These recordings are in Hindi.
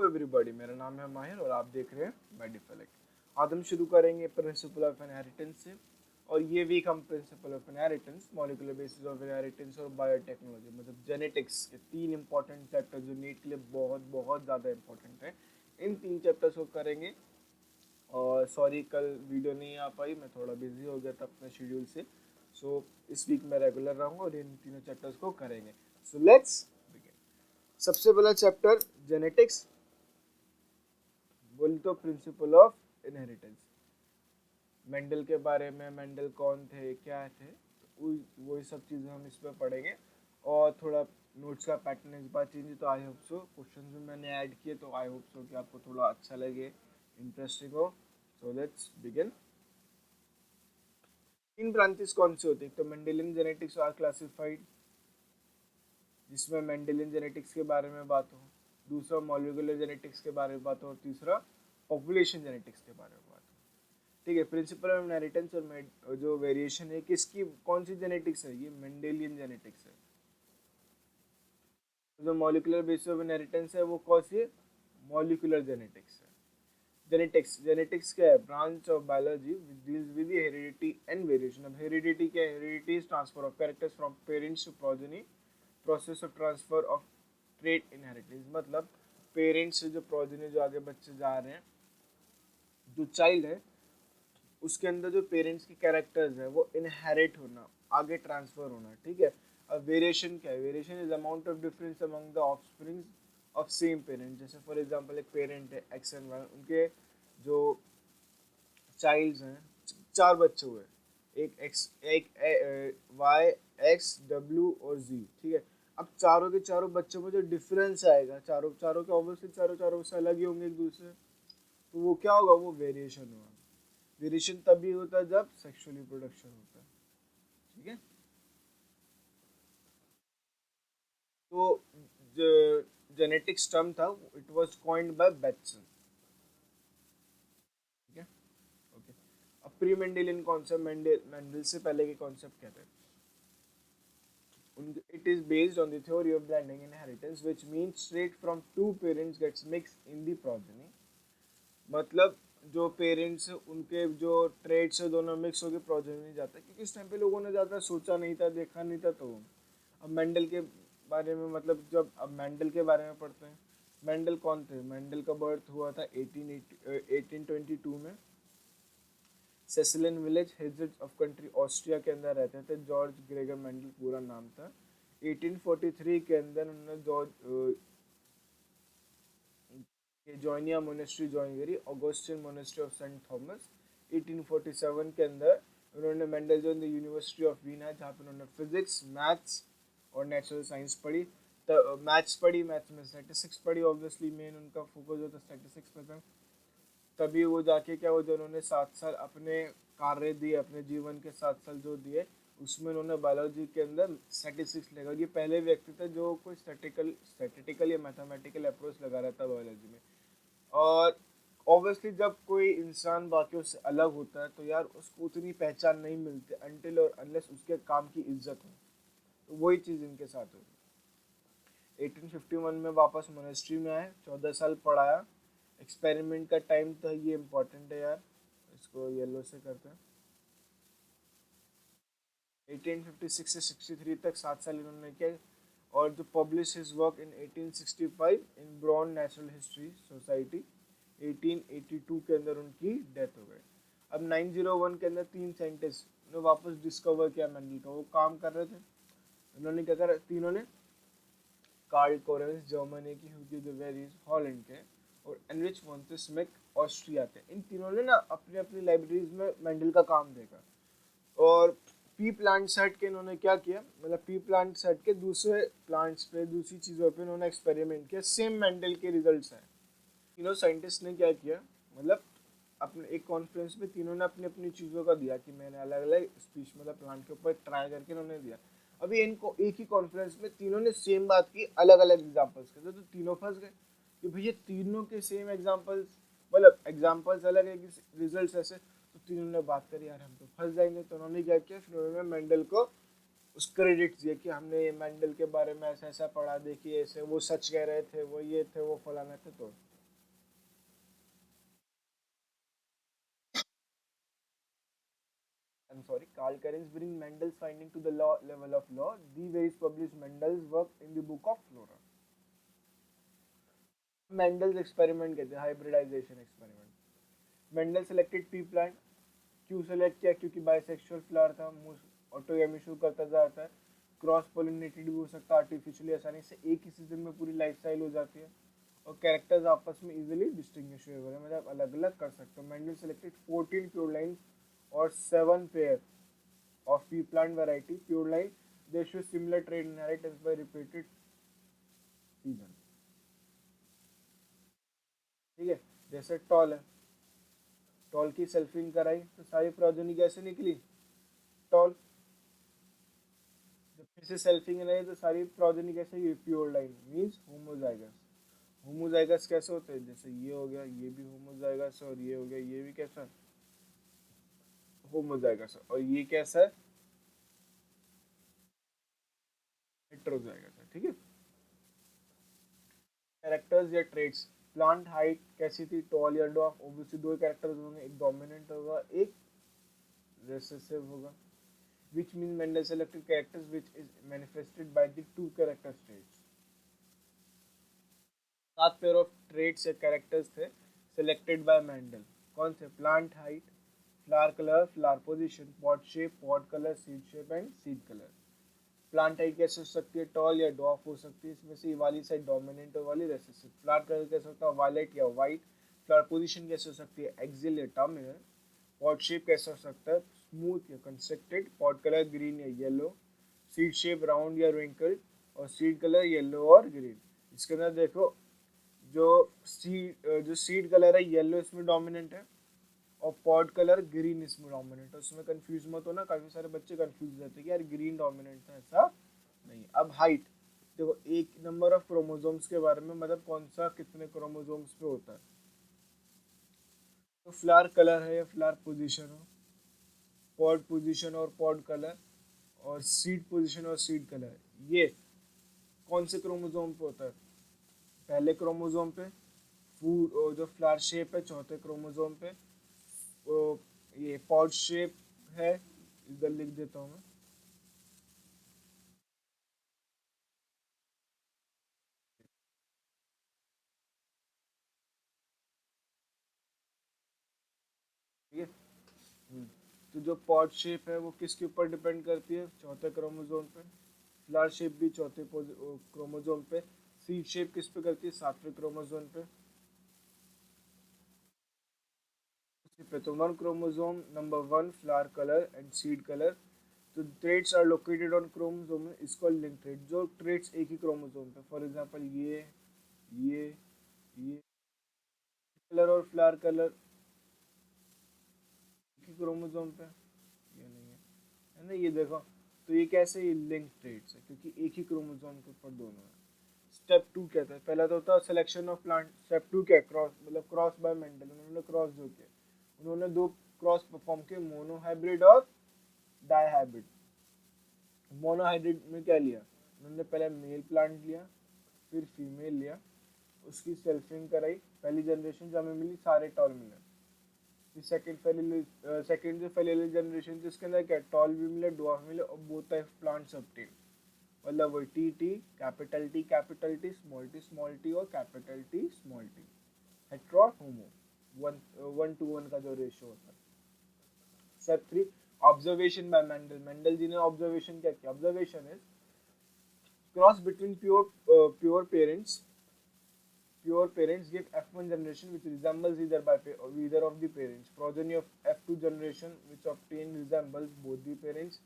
हेलो एवरीबॉडी, मेरा नाम है माहिर और आप देख रहे हैं मेडिफेलिक। आज हम शुरू करेंगे प्रिंसिपल ऑफ इनहेरिटेंस से। और ये वीक हम principle of inheritance, molecular basis of inheritance और बायोटेक्नोलॉजी मतलब जेनेटिक्स के तीन इंपॉर्टेंट चैप्टर जो नीट के लिए बहुत बहुत ज़्यादा इंपॉर्टेंट है, इन तीन चैप्टर्स को करेंगे। और सॉरी कल वीडियो नहीं आ पाई, मैं थोड़ा बिजी हो गया था अपने शेड्यूल से। सो इस वीक मैं रेगुलर रहूँगा और इन तीनों चैप्टर्स को करेंगे। So let's begin. सबसे पहला चैप्टर जेनेटिक्स, बोल तो प्रिंसिपल ऑफ इनहेरिटेंस। मेंडल के बारे में, मेंडल कौन थे, क्या थे, तो वही सब चीज़ें हम इस पर पढ़ेंगे। और थोड़ा नोट्स का पैटर्न इस बार चेंज है, तो आई होप सो क्वेश्चन भी मैंने ऐड किए, तो आई होप सो कि आपको थोड़ा अच्छा लगे, इंटरेस्टिंग हो। So let's begin. तीन ब्रांचेस कौन सी होती है? तो मेंडेलियन जेनेटिक्स आर क्लासिफाइड, जिसमें मेंडेलियन जेनेटिक्स के बारे में बात हो, दूसरा मॉलिक्यूलर जेनेटिक्स के बारे में बात हो, और तीसरा पॉपुलेशन जेनेटिक्स के बारे में बात हो। ठीक है, प्रिंसिपल ऑफ इनहेरिटेंस और जो वेरिएशन है किसकी, कौन सी जेनेटिक्स है? ये मेंडेलियन जेनेटिक्स है। जो मॉलिक्यूलर बेसिस ऑफ इनहेरिटेंस है वो कौन सी है? मॉलिक्यूलर जेनेटिक्स है। जेनेटिक्स क्या है? Branch of biology deals with heredity and variation. अब हेरिडिटी क्या है? Heredity is transfer of characters from parents to progeny, process of transfer of trait inheritance. मतलब पेरेंट्स से जो प्रोजेनी, जो आगे बच्चे जा रहे हैं, जो चाइल्ड है उसके अंदर जो पेरेंट्स की कैरेक्टर्स है वो इनहेरिट होना, आगे ट्रांसफर होना। ठीक है। अब वेरिएशन क्या है? Variation is amount of difference among the offsprings of same parent. जैसे फॉर एग्जांपल एक पेरेंट है एक्स एंड वाई, उनके जो चाइल्ड्स हैं, चार बच्चे हुए, एक एक्स, एक वाई, एक्स, डब्ल्यू और जी। ठीक है। अब चारों के चारों बच्चों में जो डिफरेंस आएगा, चारों चारों के ऑब्वियसली चारों चारों से अलग ही होंगे एक दूसरे, तो वो क्या होगा? वो वेरिएशन होगा। वेरिएशन तभी होता है जब सेक्सुअल रिप्रोडक्शन होता है। ठीक है। तो जेनेटिक्स टर्म था, it was coined bye Bateson. ठीक है। ओके। अब प्री मेंडेलियन कॉन्सेप्ट, मेंडल से पहले के कॉन्सेप्ट क्या थे? It is based on the theory of blending inheritance, which means straight from two parents gets mixed in the progeny. मतलब जो पेरेंट्स उनके जो ट्रेड्स है दोनों मिक्स होकर प्रोजेनी नहीं जाता, क्योंकि इस टाइम पे लोगों ने ज़्यादा सोचा नहीं था, देखा नहीं था। तो अब मेंडल के बारे में, मतलब जब अब मेंडल के बारे में पढ़ते हैं, मेंडल कौन थे? मेंडल का बर्थ हुआ था 1822 में सेसिलियन विलेज, हेजेज ऑफ कंट्री, ऑस्ट्रिया के अंदर रहते थे। जॉर्ज ग्रेगर मेंडल पूरा नाम था। 1843 के अंदर उन्होंने जॉर्ज जॉइनिया मोनेस्ट्री ज्वाइन करी, Augustine monastery of saint Thomas. 1847 के अंदर उन्होंने मेंडल जो यूनिवर्सिटी ऑफ वीना है, जहाँ पे उन्होंने फिजिक्स, मैथ्स और नेचुरल साइंस पढ़ी। मैथ्स पढ़ी, मैथ्स में स्टैटिस्टिक्स पढ़ी, ऑब्वियसली मेन उनका फोकस जो था स्टैटिस्टिक्स पे था। तभी वो जाके क्या, वो जो उन्होंने 7 साल अपने कार्य दिए, अपने जीवन के 7 साल जो दिए, उसमें उन्होंने बायोलॉजी के अंदर स्टैटिस्टिक्स लगा। ये पहले व्यक्ति थे जो कोई स्टैटिस्टिकल या मैथमेटिकल अप्रोच लगा रहा था बायोलॉजी में। और ऑब्वियसली जब कोई इंसान बाकियों से अलग होता है तो यार उसको उतनी पहचान नहीं मिलती अनटिल और अनलेस उसके काम की इज्जत हो। तो वही चीज़ इनके साथ हुई। 1851 में वापस मोनेस्ट्री में आए, 14 साल पढ़ाया। एक्सपेरिमेंट का टाइम था, ये इम्पोर्टेंट है यार, इसको येलो से करते हैं। 1856 से 63 तक 7 साल इन्होंने किया। और जो publish his work in 1865 in Brunn natural history society. 1882 के अंदर उनकी डेथ हो गई। अब 901 के अंदर तीन साइंटिस्ट ने वापस डिस्कवर किया मेंडल का। वो काम कर रहे थे, उन्होंने क्या करा? तीनों ने, कार्ल कोरेंस जर्मनी की, ह्यूगी de वेरीज हॉलैंड के, और एनरिच मोंटेस्मेक ऑस्ट्रिया के, इन तीनों ने ना अपनी अपनी लाइब्रेरीज में मेंडल का काम देखा। और पी प्लांट सेट के इन्होंने क्या किया, मतलब पी प्लांट सेट के दूसरे प्लांट्स पे, दूसरी चीज़ों पे इन्होंने एक्सपेरिमेंट किया, सेम मेंडल के रिजल्ट्स हैं। तीनों साइंटिस्ट ने क्या किया, मतलब अपने एक कॉन्फ्रेंस में तीनों ने अपनी अपनी चीज़ों का दिया कि मैंने अलग अलग स्पीच मतलब प्लांट के ऊपर ट्राई करके इन्होंने दिया। अभी इनको एक ही कॉन्फ्रेंस में तीनों ने सेम बात की, अलग अलग एग्जाम्पल्स के, तो तीनों फंस गए कि भैया तीनों के सेम एग्जाम्पल्स, मतलब एग्जाम्पल्स अलग है, रिजल्ट ऐसे। तो तीनों ने बात करी, यार हम तो फंस जाएंगे। तो उन्होंने क्या किया, फिर उन्होंने मेंडल को उस क्रेडिट दिया कि हमने मेंडल के बारे में ऐसा ऐसा पढ़ा, देखिए ऐसे वो सच कह रहे थे, वो ये थे, वो फलाना थे। तो I'm sorry, Carl Kerens bring Mendel's finding to the level of law. The various published Mendel's work in the book of Flora. Mendel's experiment कहते हैं, hybridization experiment. Mendel selected pea plant. क्यों सेलेक्ट किया? क्योंकि बाइसेक्सुअल फ्लावर था, ऑटोगैमी शुरू करता जाता है, क्रॉस पोलिनेटेड भी हो सकता है आर्टिफिशियली, आसानी से एक ही सीजन में पूरी लाइफ स्टाइल हो जाती है, और कैरेक्टर्स आपस में इजीली डिस्टिंग्विशेबल है, मतलब अलग अलग कर सकते हो. मेंडल सेलेक्टेड 14 प्योर लाइन और 7 pair of pea plant variety. Pure line, they show similar trait inheritance by repeated season. ठीक है, जैसे टॉल है, टॉल की सेल्फिंग कराई तो सारी प्रोजेनी कैसे निकली? टॉल. जब फिर से सेल्फिंग कराई तो सारी प्रोजेनी कैसे? ये pure line means homozygous. Homozygous कैसे होते हैं? जैसे ये हो गया, ये भी होमोजाइगस, और ये हो गया, ये भी कैसा? होमोजाइगस. और ये कैसा है? हेटेरोजाइगस है. ठीक है. कैरेक्टर्स या ट्रेट्स. प्लांट हाइट कैसी थी? टॉल या डॉफ? ऑब्वियसली दो कैरेक्टर्स होंगे, एक डोमिनेंट होगा, एक रिसेसिव होगा. Which means Mendel selected characters which is manifested by the two character traits. 7 pair of traits या कैरेक्टर्स थे selected by Mendel. कौन से? Plant height, flower colour, flower position, pot shape, pot colour, seed shape and seed colour. Plant height कैसे हो सकती है? टॉल या डॉफ हो सकती है, इसमें से ये वाली साइड डोमिनेंट और वाली रेसेसिव. फ्लावर कलर कैसे होता है? वायलेट या वाइट. फ्लावर पोजीशन कैसे हो सकती है? एक्सियल या टर्मिनल. पॉट शेप कैसा हो सकता है? स्मूथ या कंस्ट्रक्टेड. पॉट कलर ग्रीन या येलो. सीड शेप राउंड या रिंकल्ड. और सीड कलर येलो और ग्रीन. इसके अंदर देखो, जो सीड कलर है येलो इसमें डोमिनेंट है, और पॉड कलर ग्रीन इसमें डोमिनेंट है. उसमें कंफ्यूज मत हो ना, काफी सारे बच्चे कंफ्यूज रहते हैं कि यार ग्रीन डोमिनेंट था, ऐसा नहीं. अब हाइट देखो, एक नंबर ऑफ क्रोमोसोम्स के बारे में, मतलब कौन सा कितने क्रोमोसोम्स पे होता है. तो फ्लावर कलर है या फ्लावर पोजीशन हो, पॉड पोजीशन और पॉड कलर, और सीड पोजीशन और सीड कलर, ये कौन से क्रोमोसोम पे होता है? पहले क्रोमोसोम पे. फूड जो फ्लावर शेप है चौथे क्रोमोसोम पे. ये पॉड शेप है, इधर लिख देता हूँ मैं. ठीक है. तो जो पॉड शेप है वो किसके ऊपर डिपेंड करती है? चौथे क्रोमोसोम पे. फ्लावर शेप भी चौथे क्रोमोसोम पे. सीड शेप किस पे करती है? सातवें क्रोमोसोम पे. तो one chromosome number 1 flower colour and seed colour. तो traits are located on chromosome is called link trait. जो ट्रेट्स एक ही क्रोमोसोम पे, फॉर एग्जांपल ये कलर और फ्लावर कलर एक ही क्रोमोसोम पे, ये नहीं है ना, ये देखो. तो ये कैसे? ये लिंक ट्रेट्स है क्योंकि एक ही क्रोमोसोम के ऊपर दोनों है. स्टेप 2 कहता है, पहला तो होता है सिलेक्शन ऑफ प्लांट. स्टेप 2 क्या है? क्रॉस, मतलब क्रॉस बाय मेंडल. उन्होंने क्रॉस जो किया, उन्होंने दो क्रॉस परफॉर्म किए, मोनो हाइब्रिड और डाई हाइब्रिड. मोनो हाइब्रिड में क्या लिया? उन्होंने पहले मेल प्लांट लिया, फिर फीमेल लिया, उसकी सेल्फिंग कराई. पहली जनरेशन जो हमें मिली सारे टॉल मिले. फिर सेकंड जो फेलियल जनरेशन थी उसके अंदर क्या? टॉल भी मिले, डॉफ मिले, और बोथ टाइप प्लांट्स ऑब्टेन. मतलब वही T T capital T capital T small T और capital T small T. Hetero और होमो, 1:1 का जो रेशियो होता है. Step 3 observation by Mendel. Mendel ji ने ऑब्जर्वेशन क्या किया? Observation is cross between pure parents. Pure parents give F1 generation which resembles either of the parents. Progeny of F2 generation which obtain resembles both the parents.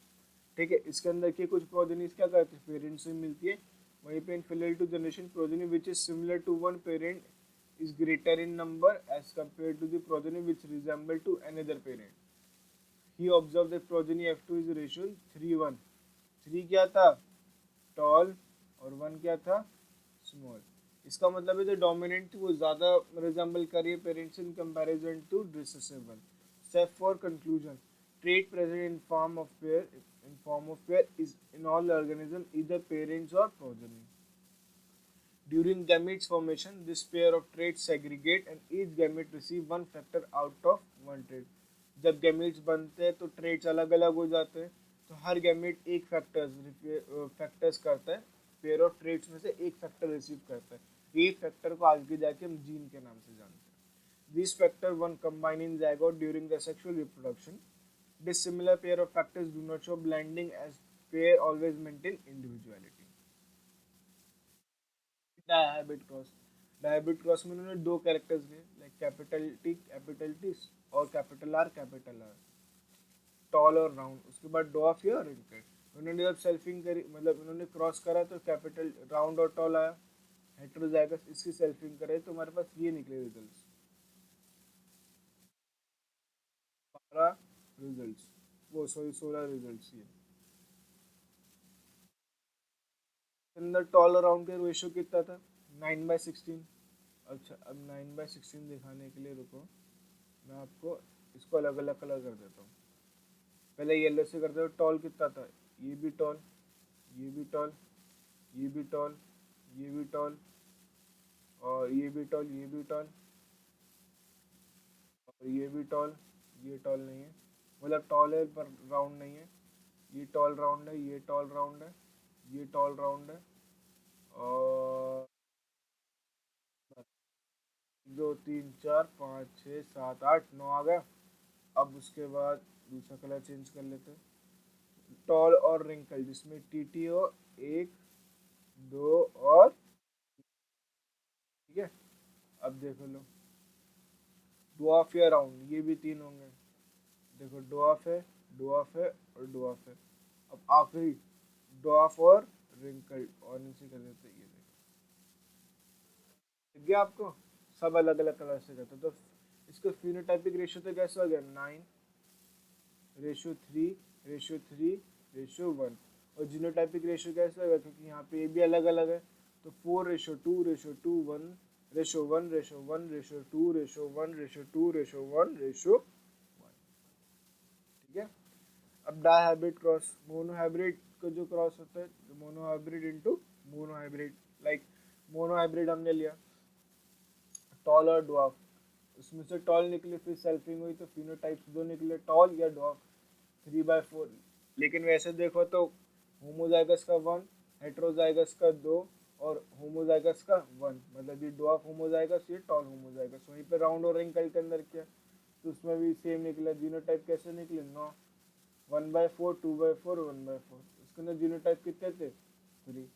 ठीक है. इसके अंदर के कुछ प्रोजेनीज क्या करते हैं? पेरेंट्स से मिलती है. वहीं पे in filial two generation progeny which is similar to one parent is greater in number as compared to the progeny which resemble to another parent. He observed that progeny F2 is ratio 3:1. 3 क्या था? Tall और 1 क्या था? Small. इसका मतलब है जो डोमिनेंट वो ज्यादा रिजेंबल करिए parents in comparison to recessive. Step 4 conclusion. Trait present in form of pair is in all organisms either parents or progeny. During gametes formation, this pair of traits segregate and each gamete receive one factor out of one trait. जब गैमेट्स बनते हैं तो ट्रेट्स अलग अलग हो जाते हैं, तो हर गैमेट एक फैक्टर्स करता है, पेयर ऑफ ट्रेट्स में से एक फैक्टर रिसीव करता है। ये फैक्टर को आगे जाके हम जीन के नाम से जानते हैं। These factor one combine in zygote during the sexual reproduction. This similar pair of factors do not show blending as pair always maintain individuality. Dihybrid cross. Dihybrid cross में उन्होंने दो कैरेक्टर्स लिए, लाइक कैपिटल टी और कैपिटल आर, टॉल और राउंड। उसके बाद डॉफ या रिंकल। उन्होंने जब सेल्फिंग करी, मतलब उन्होंने क्रॉस करा तो कैपिटल राउंड और टॉल आया, हेटेरोजाइगस। इसकी सेल्फिंग करे तो हमारे पास ये निकले रिजल्ट्स, 12 रिजल्ट्स, वो सॉरी 16 रिजल्ट्स। ये अंदर टॉल और राउंड के रेशियो कितना था, 9/16। अच्छा, अब 9/16 दिखाने के लिए रुको, मैं आपको इसको अलग अलग कलर कर देता हूँ। पहले येलो से करते हो। टॉल कितना था, ये भी टॉल, ये भी टॉल, ये भी टॉल, ये भी टॉल, और ये भी टॉल, ये भी टॉल, और ये भी टॉल। ये टॉल नहीं है, मतलब टॉल है पर राउंड नहीं है। ये टॉल राउंड है, ये टॉल राउंड है, ये टॉल राउंड है, और 2 3 4 5 6 7 8 9 आ गया। अब उसके बाद दूसरा कलर चेंज कर लेते हैं, टॉल और रिंकल, जिसमें टीटीओ 1 2 और, ठीक है। अब देखो लो, डुआफ या राउंड, ये भी 3 होंगे। देखो डुआफ है और डुआफ है। अब आखिरी डुआफ और रिंकल, और नीचे कर देते हैं, ये देखो, दिख गया आपको। सब अलग अलग कलर से करते, तो इसका फिनोटाइपिक रेशियो तो कैसे हो गया, 9:3:3:1। और जीनोटाइपिक रेशियो कैसे होगा, क्योंकि यहाँ पे ये भी अलग अलग है, तो 4:2:1:1:1:2:1:2:1:1। ठीक है। अब डायहाइब्रिड क्रॉस, मोनोहाइब्रिड का जो क्रॉस होता है, monohybrid into monohybrid, like monohybrid हमने लिया टॉल और ड्वार्फ, उसमें से टॉल निकले, फिर सेल्फिंग हुई तो फिनोटाइप्स दो निकले, टॉल या ड्वार्फ, 3/4। लेकिन वैसे देखो तो होमोजाइगस का 1, हेट्रोजाइगस का 2, और होमोजाइगस का 1, मतलब ये ड्वार्फ होमोजाइगस, ये टॉल होमोजाइगस। वहीं पे राउंड और रिंकल के अंदर किया तो उसमें भी सेम निकला। जीनोटाइप कैसे निकले, 9, 1/4, 2/4, 1/4। इसके अंदर जीनोटाइप कितने थे, 3।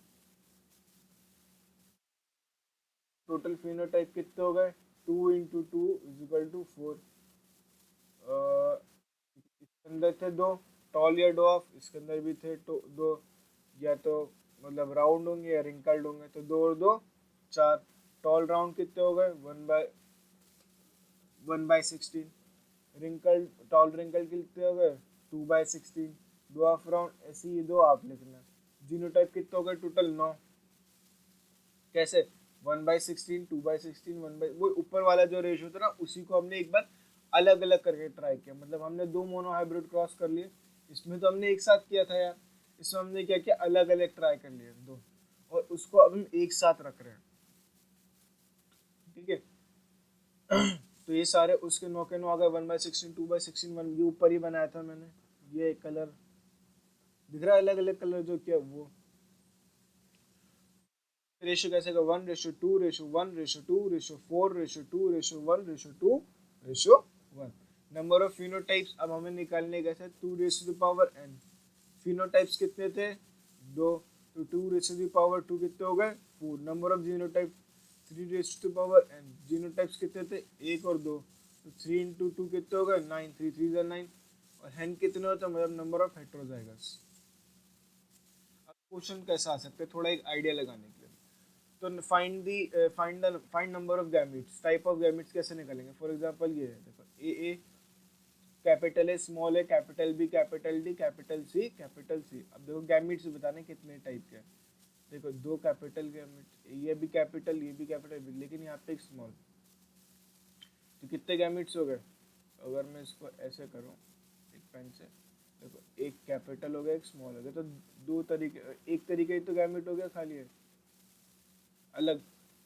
टोटल फिनोटाइप कितने हो गए, 2 × 2 = 4। इसके अंदर थे 2, टॉल या डॉफ, इसके अंदर भी थे दो, या तो मतलब राउंड होंगे या रिंकल्ड होंगे, तो 2 और 2 4। टॉल राउंड कितने हो गए, 1/16। रिंकल टॉल रिंकल कितने हो गए, 2/16। डॉफ राउंड, ऐसे ही दो आप लिखना। जीनोटाइप कितने हो गए टोटल, 9। कैसे, 1/16, 2/16, वो ऊपर वाला जो रेशियो था ना, उसी को हमने एक बार अलग अलग करके ट्राई किया। मतलब हमने 2 मोनोहाइब्रिड क्रॉस कर लिए, इसमें तो हमने एक साथ किया था यार, इसमें हमने क्या किया, अलग अलग ट्राई कर लिए 2, और उसको अब हम एक साथ रख रहे हैं। ठीक है। तो ये सारे उसके 9 के 9 आ गए, 1/16, 2/16, 1, ये ऊपर ही बनाया था मैंने, ये कलर दिख रहा है, अलग अलग कलर जो किया वो। रेशियो कैसे का, 1:2:1:2:4:2:1:1। नंबर ऑफ फिनोटाइप्स अब हमें निकालने कैसे, 2⁻n। फिनोटाइप्स कितने थे, 2, तो 2⁻2 कितने हो गए, 4। Number of genotype 3⁻n। Genotypes कितने थे, 1 और 2, तो 3 × 2 कितने हो गए, 9, 3 3 9। और हेन कितने होते हैं, मतलब नंबर ऑफ हेट्रोजाइगस। अब क्वेश्चन कैसा आ सकता है, थोड़ा एक आइडिया लगाने के लिए, तो find number of gametes, type of gametes कैसे निकालेंगे। फॉर एग्जांपल ये है, देखो A, capital A, small A, capital B, capital D, capital C, capital C. अब देखो गैमेट्स बताने कितने टाइप के हैं। देखो 2 कैपिटल गैमेट्स, ये भी कैपिटल, ये भी कैपिटल, लेकिन यहाँ पे एक स्मॉल, तो कितने गैमेट्स हो गए। अगर मैं इसको ऐसे करूँ एक पेन से, देखो एक कैपिटल हो गया, एक स्मॉल हो गया, तो दो तरीके, एक तरीके तो गैमेट हो गया खाली है अलग,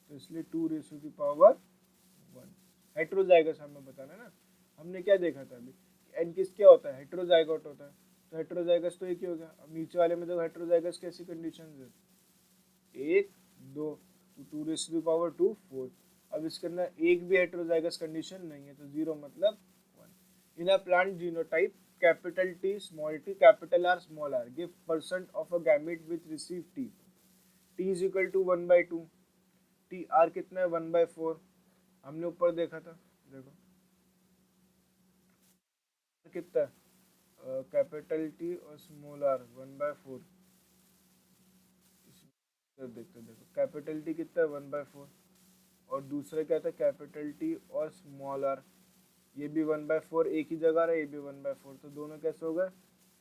तो इसलिए 2⁻1। हेट्रोजाइगस हमें बताना है ना। हमने क्या देखा था अभी, एन किस क्या होता है, हेट्रोजाइगोट होता है, तो हेट्रोजाइगस तो एक ही हो गया। अब नीचे वाले में देखो हेट्रोजाइगस कैसी कंडीशन है, 1 2, तो 2 रेज़ टू द पावर 2 4। अब इसके अंदर एक भी हेट्रोजाइगस कंडीशन नहीं है, तो 0 मतलब 1। In a plant genotype capital T small t capital R small r give percent of a gamete which receive T, T is equal to 1/2, T R कितना है 1/4, हमने ऊपर देखा था, देखो कितना है कैपिटल T और स्मॉल r 1/4, देखते देखो कैपिटल T कितना है 1/4, और दूसरा क्या था कैपिटल T और स्मॉल r, ये भी 1/4 एक ही जगह रहा, ये भी 1/4, तो दोनों कैसे हो गए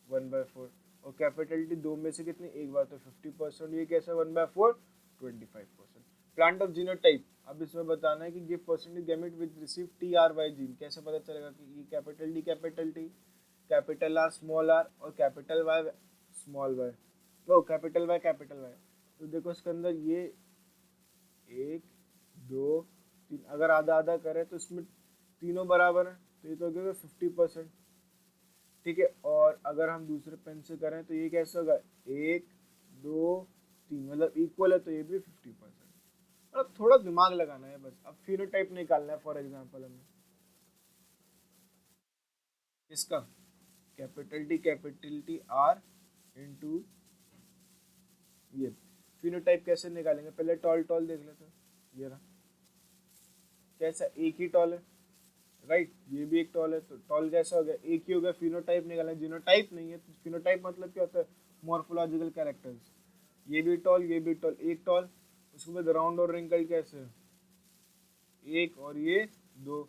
1/4, और कैपिटल T दो में से कितनी एक बार तो 50%, ये कैसे 1/4 25%। प्लांट ऑफ जीनोटाइप, अब इसमें बताना है कि give percentage gamete which receive TRY gene, कैसे पता चलेगा कि ये capital T capital R small r और कैपिटल Y स्मॉल y, तो कैपिटल Y, तो देखो इसके अंदर ये 1 2 3, अगर आधा आधा करें तो इसमें तीनों बराबर है, तो ये तो हो गया 50%, ठीक है। और अगर हम दूसरे पेन से करें तो ये कैसे होगा 1 2 3, मतलब इक्वल है, तो ये भी 50%। मतलब थोड़ा दिमाग लगाना है बस। अब फिनोटाइप निकालना है फॉर एग्जांपल हमें इसका कैपिटल टी आर इंटू ये फिनोटाइप कैसे निकालेंगे, पहले टॉल टॉल देख लेते हैं, ये रहा कैसा एक ही टॉल है, राइट, ये भी एक टॉल है, तो टॉल कैसा हो गया एक ही हो गया। फिनोटाइप निकालना है, जीनोटाइप नहीं है, तो फिनोटाइप मतलब क्या होता है मॉर्फोलॉजिकल कैरेक्टर्स, ये भी टॉल ये भी टॉल, एक टॉल, उसके बाद राउंड और रिंकल कैसे है एक और ये दो,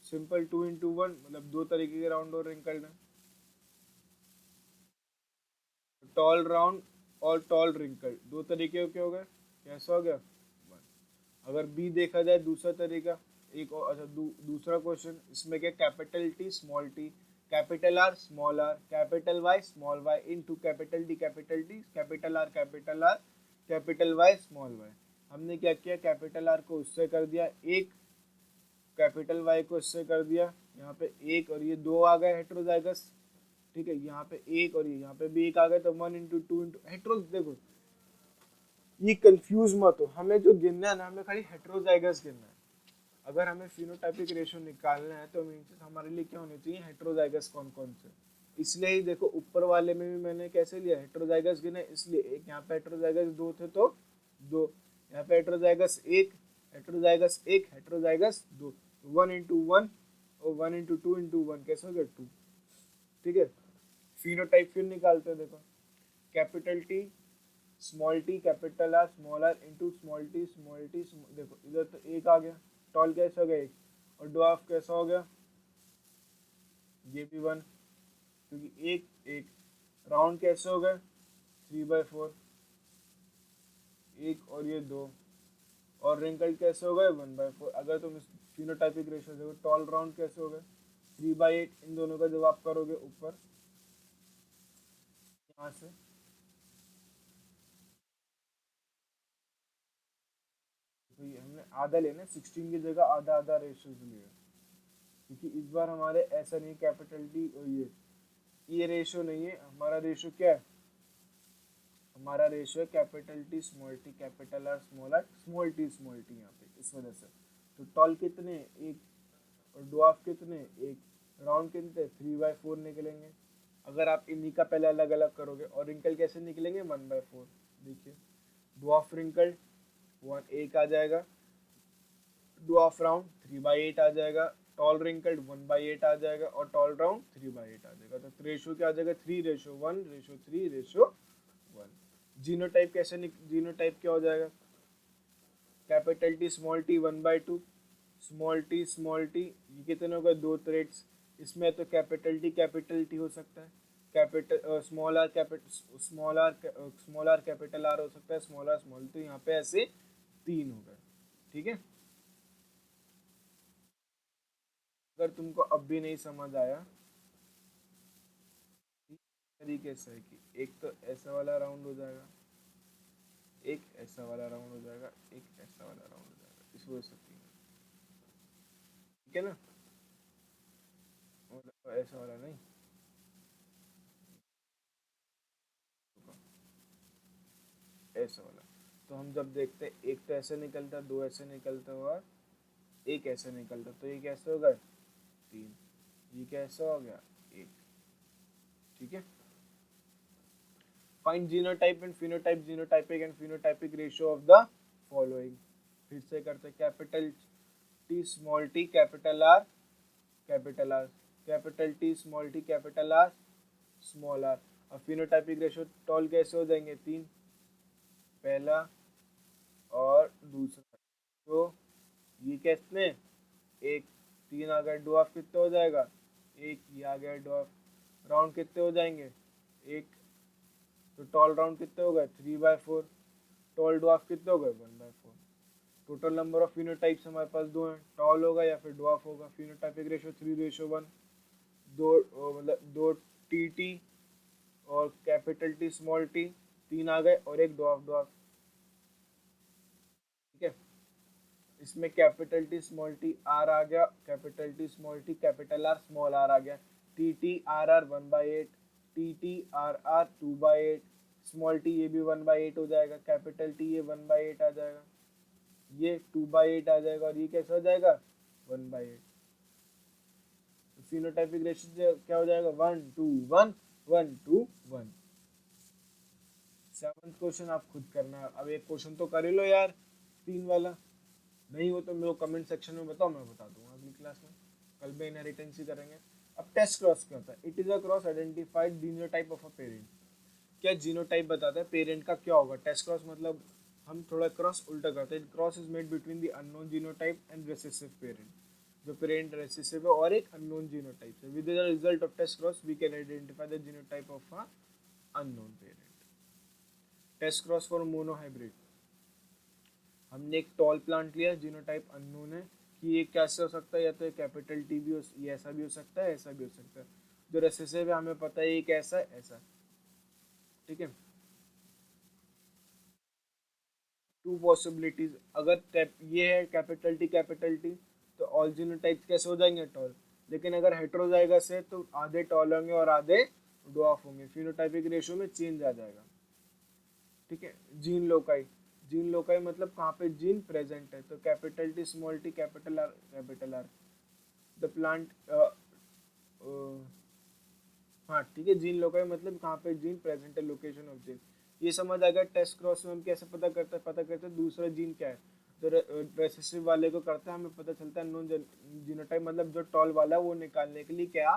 सिंपल 2 into 1, मतलब दो तरीके के राउंड और रिंकल है, टॉल राउंड और टॉल रिंकल दो तरीके के हो गए, कैसा हो गया। अगर बी देखा जाए दूसरा तरीका, एक और अच्छा दूसरा क्वेश्चन, इसमें क्या capital T small T capital R small R capital Y small Y into capital T capital R capital Y small Y. हमने क्या किया कैपिटल आर को उससे कर दिया एक, कैपिटल वाई को इससे कर दिया, यहाँ पे एक और ये दो आ गए हेट्रोजाइगस, ठीक है, यहाँ पे एक और ये यहाँ पे भी एक आ गए, तो 1 into 2 into हेट्रो, देखो ये कंफ्यूज मत हो, हमें जो गिनना है ना हमें खाली हेट्रोजाइगस गिनना है। अगर हमें फिनोटाइपिक रेशियो निकालना है तो हमारे लिए क्या होने चाहिए हेट्रोजाइगस कौन कौन से, इसलिए ही देखो ऊपर वाले में भी मैंने कैसे लिया हेट्रोजाइगस गिना, इसलिए एक यहाँ पे हेट्रोजाइगस दो थे तो दो, यहाँ पे हेट्रोजाइगस एक हेट्रोजाइगस दो, 1 into 1 और 1 into 2 into 1 कैसे हो गया 2, ठीक है। फिनोटाइप फिर निकालते हैं, देखो capital T small T capital R small R into small T देखो इधर तो एक आ गया, टॉल कैसे हो गया एक, और ड्वार्फ कैसा हो गया ये भी 1, क्योंकि एक एक, राउंड कैसे हो गए 3/4, एक और ये दो, और रिंकल कैसे हो गए 1/4। अगर तुम फिनोटाइपिक रेशियो देखो टॉल राउंड कैसे हो गए 3/8, इन दोनों का जब आप करोगे ऊपर यहाँ से, तो ये हमने आधा लेना 16 की जगह आधा आधा रेशियोज लिया, क्योंकि इस बार हमारे ऐसा नहीं कैपिटल टी और ये रेशियो नहीं है, हमारा रेशियो क्या है, हमारा रेशियो है capital T capital R small T यहाँ पे, इस वजह से। तो टॉल कितने एक, और ड्वार्फ कितने एक, राउंड कितने 3/4 निकलेंगे। अगर आप इन्हीं का पहले अलग अलग करोगे, और रिंकल कैसे निकलेंगे 1/4, देखिए ड्वार्फ रिंकल 1 एक आ जाएगा, ड्वार्फ राउंड 3/8 आ जाएगा, टॉल रिंकल्ड 1/8 आ जाएगा, और टॉल राउंड 3/8 आ जाएगा। तो रेशियो क्या आ जाएगा 3:1:3:1। जीनोटाइप कैसे जीनोटाइप क्या हो जाएगा capital T small T 1/2 small T ये कितने हो गए दो थ्रेड्स, इसमें तो कैपिटल टी हो सकता है, capital small R capital are हो सकता है, स्मॉल आर स्मॉल, तो यहाँ पे ऐसे तीन हो गए, ठीक है। अगर तुमको अब भी नहीं समझ आया तरीके से है कि एक तो ऐसा वाला राउंड हो जाएगा, एक ऐसा वाला राउंड हो जाएगा, एक ऐसा वाला राउंड हो जाएगा, इस वजह से तीन, ठीक है ना। ऐसा वाला नहीं, ऐसा वाला। तो हम जब देखते हैं एक तो ऐसे निकलता, दो ऐसे निकलता और एक ऐसे निकलता, तो ये कैसे होगा, 3। ये कैसे हो गया, 1। ठीक है। Find genotype and phenotype, genotypic and phenotypic ratio of the following. फिर से करते, capital T small T capital R capital R, capital T small T capital R small R. अब फिनोटाइपिक रेशियो टॉल कैसे हो जाएंगे, 3 पहला और दूसरा, तो ये कितने, 1, 3 आ गए, डॉफ कितने हो जाएगा, 1, ये आ गया डॉफ। राउंड कितने हो जाएंगे, 1, तो टॉल राउंड कितने हो गए, 3/4। टॉल डॉफ कितने हो गए, 1/4। टोटल नंबर ऑफ फिनोटाइप्स हमारे पास 2 हैं, टॉल होगा या फिर डॉफ होगा। फिनोटाइपिक रेशियो 3:1, दो मतलब 2 टी टी और कैपिटल टी स्मॉल टी, 3 आ गए और एक डॉफ डॉफ। ठीक है। इसमें capital T small T R आ गया, capital T small T capital R small R आ गया। T T R R 1/8, T T R R 2/8, small T ये भी 1/8 हो जाएगा, कैपिटल टी ये 1/8 आ जाएगा, ये 2/8 आ जाएगा और ये कैसा हो जाएगा, 1/8। फिनोटाइपिक रेशियो क्या हो जाएगा, 1:1, 1:1। 7th क्वेश्चन आप खुद करना है। अब एक क्वेश्चन तो कर ही लो यार, 3 वाला। नहीं हो तो मेरे को कमेंट सेक्शन में बताओ, मैं बता दूंगा अगली क्लास में। कल भी इनहेरिटेंस ही करेंगे। अब टेस्ट क्रॉस क्या होता है, it is a cross identified genotype of a parent. क्या जीनोटाइप बताता है पेरेंट का क्या होगा। टेस्ट क्रॉस मतलब हम थोड़ा क्रॉस उल्टा करते हैं, cross is made between the unknown genotype and recessive parent. जो पेरेंट रेसिसिव है और एक अननोन जीनोटाइप है, with the result of test cross we can identify the genotype of a unknown parent. Test cross for monohybrid, हमने एक टॉल प्लांट लिया, जीनोटाइप अननोन है कि ये कैसे हो सकता है, या तो ये कैपिटल टी भी हो, ये ऐसा भी हो सकता है, ऐसा भी हो सकता है। जो रेसेसिव है हमें पता है ये कैसा है, ऐसा। ठीक है। 2 पॉसिबिलिटीज, अगर ये है कैपिटल टी तो ऑल जीनोटाइप्स कैसे हो जाएंगे, टॉल। लेकिन अगर हेटेरोजाइगस है तो आधे टॉल होंगे और आधे ड्वार्फ होंगे, फिनोटाइपिक रेशियो में चेंज आ जाएगा। ठीक है। जीन लोकाई, जीन लोकाई मतलब कहाँ पे जीन प्रेजेंट है, तो capital T small T capital are the plant. हाँ ठीक है, जीन लोकाई मतलब कहाँ पे जीन प्रेजेंट है, लोकेशन ऑफ जीन। ये समझ आ गया। टेस्ट क्रॉस में हम कैसे पता करते हैं दूसरा जीन क्या है, तो रेसेसिव वाले को करते हैं, हमें पता चलता है नॉन जीनोटाइप मतलब जो टॉल वाला है वो निकालने के लिए क्या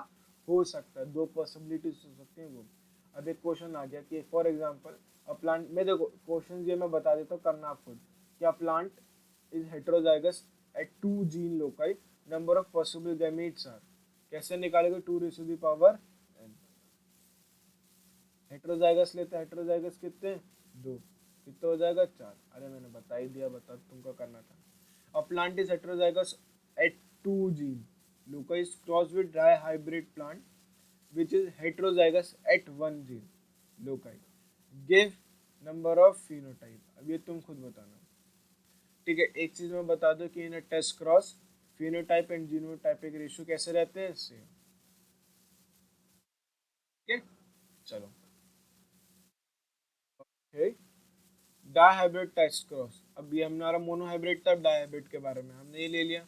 हो सकता है, 2 पॉसिबिलिटीज हो सकती हैं वो। अब एक क्वेश्चन आ गया कि फॉर एग्जाम्पल अ प्लांट में, देखो क्वेश्चन ये मैं बता देता हूँ, करना आप खुद। क्या plant is heterozygous at 2 gene loci, number of possible gametes are. कैसे निकालेंगे, 2⁻⁴ हेटेरोजाइगस लेते हैं, हेटेरोजाइगस कितने, 2, कितने हो जाएगा, 4। अरे मैंने बता ही दिया, बता तुमको करना था। A plant is heterozygous at 2 gene. Luca is crossed with dry hybrid plant which is heterozygous at 1 gene. Loci. Give number of phenotype. अब ये तुम खुद बताना। ठीक है, एक चीज मैं बता दूं कि in test cross phenotype and genotypic ratio कैसे रहते हैं, सेम। ठीक है, चलो। डायहाइब्रिड टेस्ट क्रॉस, अब ये हमारा मोनोहाइब्रिड था, डायहाइब्रिड के बारे में हमने ये ले लिया।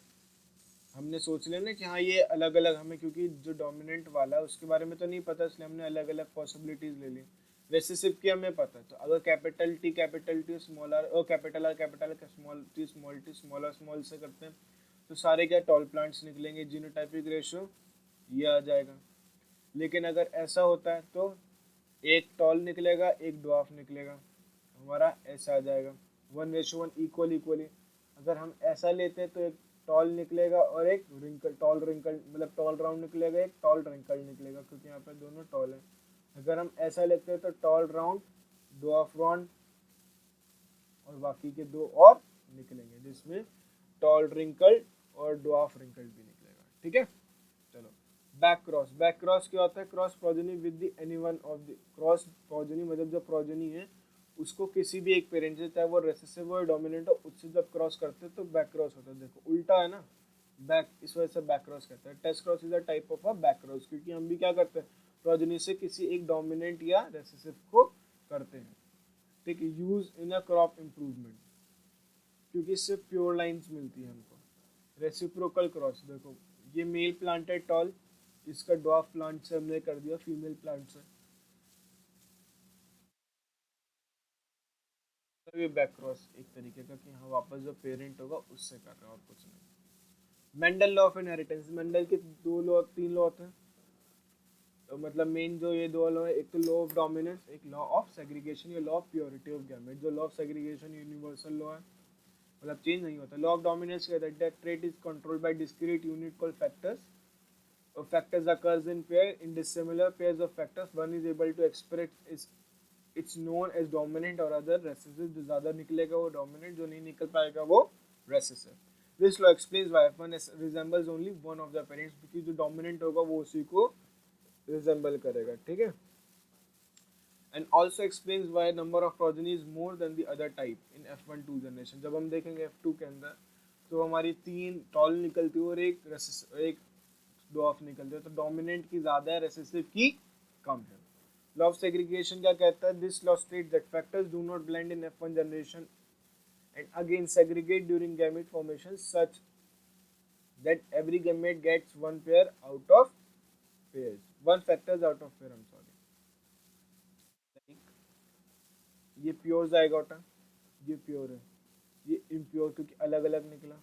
हमने सोच लिया ना कि हाँ ये अलग अलग, हमें क्योंकि जो डोमिनेंट वाला है उसके बारे में तो नहीं पता, इसलिए हमने अलग अलग पॉसिबिलिटीज ले ली। रेसेसिव की हमें पता है, तो अगर कैपिटल टी स्मॉल आर और capital R small T small से करते हैं तो सारे क्या टॉल प्लांट्स निकलेंगे, जीनोटाइपिक रेशियो ये आ जाएगा। लेकिन अगर ऐसा होता है तो एक टॉल निकलेगा एक ड्वार्फ निकलेगा, हमारा ऐसा आ जाएगा 1:1 इक्वली। अगर हम ऐसा लेते हैं तो एक टॉल निकलेगा और एक रिंकल मतलब टॉल राउंड निकलेगा, एक टॉल रिंकल निकलेगा, क्योंकि यहाँ पे दोनों टॉल है। अगर हम ऐसा लेते हैं तो टॉल राउंड, ड्वार्फ राउंड और बाकी के 2 और निकलेंगे, जिसमें टॉल रिंकल और ड्वार्फ रिंकल भी निकलेगा। ठीक है, चलो। बैक क्रॉस क्या होता है, cross progeny with the any one of the cross progeny मतलब जो प्रोजेनी है उसको किसी भी एक पेरेंट से, चाहे वो रेसेसिव हो या डोमिनेंट हो, उससे जब क्रॉस करते हैं तो बैक क्रॉस होता है। देखो उल्टा है ना, बैक, इस वजह से बैक क्रॉस कहते हैं। Test cross is a type of a back cross, क्योंकि हम भी क्या करते हैं, प्रोजेनी से किसी एक डोमिनेंट या रेसेसिव को करते हैं। ठीक है, use in a crop improvement, क्योंकि इससे प्योर लाइंस मिलती है हमको। रेसिप्रोकल क्रॉस, देखो ये मेल प्लांट है टॉल, इसका डॉफ प्लांट से हमने कर दिया फीमेल प्लांट से, तो ये बैक क्रॉस एक तरीके का कि हाँ वापस जो पेरेंट होगा उससे कर रहे हैं और कुछ नहीं। Mendel law of inheritance, Mendel के दो लॉ, तीन लॉ होते हैं, तो मतलब मेन जो ये दो लॉ है, एक तो लॉ ऑफ डोमिनेंस, एक लॉ ऑफ सेग्रीगेशन, या law of purity of gamete. जो law of segregation universal law है, मतलब चेंज नहीं होता। लॉ ऑफ डोमिनेंस कहता है that trait is controlled by discrete unit called factors, or factors occurs in pair in dissimilar pairs of factors, one is able to express is it's known as dominant or other recessive। जो ज्यादा निकलेगा वो dominant, जो नहीं निकल पाएगा वो recessive। This law explains why one resembles only one of the parents, क्योंकि जो dominant होगा वो उसी को resemble करेगा, ठीक है। And also explains why number of progeny is more than the other type in F1-2 generation। जब हम देखेंगे F2 के अंदर तो हमारी तीन टॉल निकलती है और एक डॉफ निकलते हैं, तो डोमिनेंट की ज्यादा है, रेसेसिव की कम है। लॉ ऑफ सेग्रीगेशन क्या कहता है, this law states that factors do not blend in F1 generation and again segregate during gamete formation such that every gamete gets one pair out of pairs, one factors out of pair, I'm sorry। ये प्योर जाइगोट है, ये प्योर है, ये इम्प्योर क्योंकि अलग अलग निकला।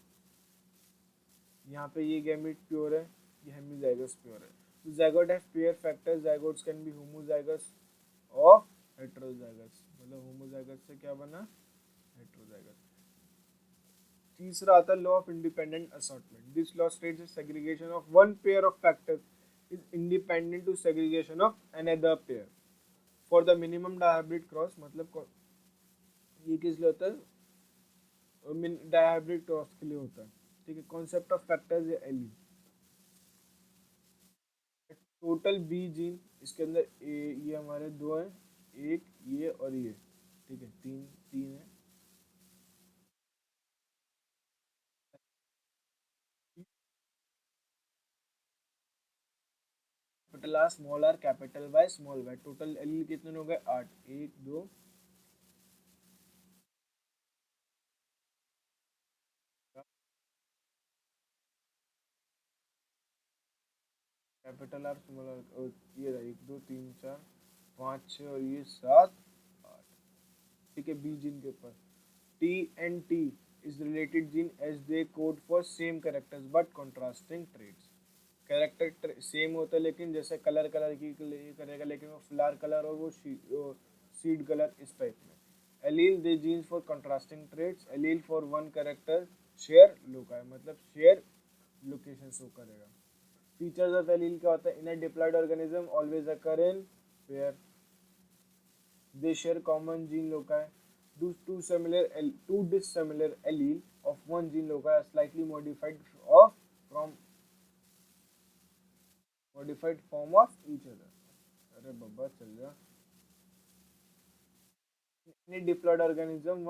यहाँ पे ये गैमेट प्योर है, ये हेमीजाइगस प्योर है। तो zygote have pair factors, zygotes can be homozygous or heterozygous, मतलब homozygous से क्या बना, heterozygous। तीसरा आता है law of independent assortment. This law states that segregation of one pair of factors is independent to segregation of another pair for the minimum dihybrid cross. मतलब ये किस लिए होता है, डायहाइब्रिड क्रॉस के लिए होता है, ठीक है। कॉन्सेप्ट ऑफ फैक्टर्स या एलील, टोटल बी जीन, इसके अंदर ये हमारे दो हैं, एक ये और ये, ठीक है, तीन तीन है। Capital R small R capital Y small Y, total allele कितने हो गए, 8, 1 2 कैपिटल आर स्मॉल आर, ये रहा 1 2 3 4 5 6 और ये 7 8, ठीक है। बी जीन के ऊपर T and T is related gene as they code for same characters but contrasting traits. Character same होता है लेकिन जैसे कलर कलर की करेगा, लेकिन वो फ्लावर कलर और वो सीड कलर इस टाइप में। Allele they genes for contrasting traits, allele for one character share loci, मतलब शेयर लोकेशन शो करेगा। फीचर्स ऑफ एलील क्या होता है, in a diploid organism always occur in pair, they share common gene loci, two dissimilar allele of one gene loci are slightly from modified form of each other। अरे बब्बा चल जा। In a diploid organism,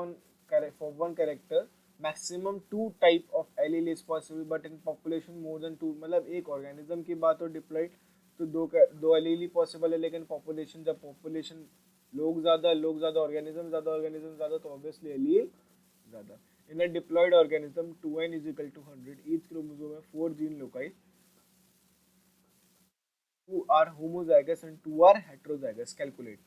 for one character, maximum two type of allele is possible, but in population more than two, मतलब एक organism की बात हो diploid तो दो allele possible है, लेकिन population जब population लोग ज़्यादा organism ज़्यादा तो obviously allele ज़्यादा। In a diploid organism, 2n is equal to 100, each chromosome है 4 gene loci, 2 are homozygous and 2 are heterozygous। Calculate,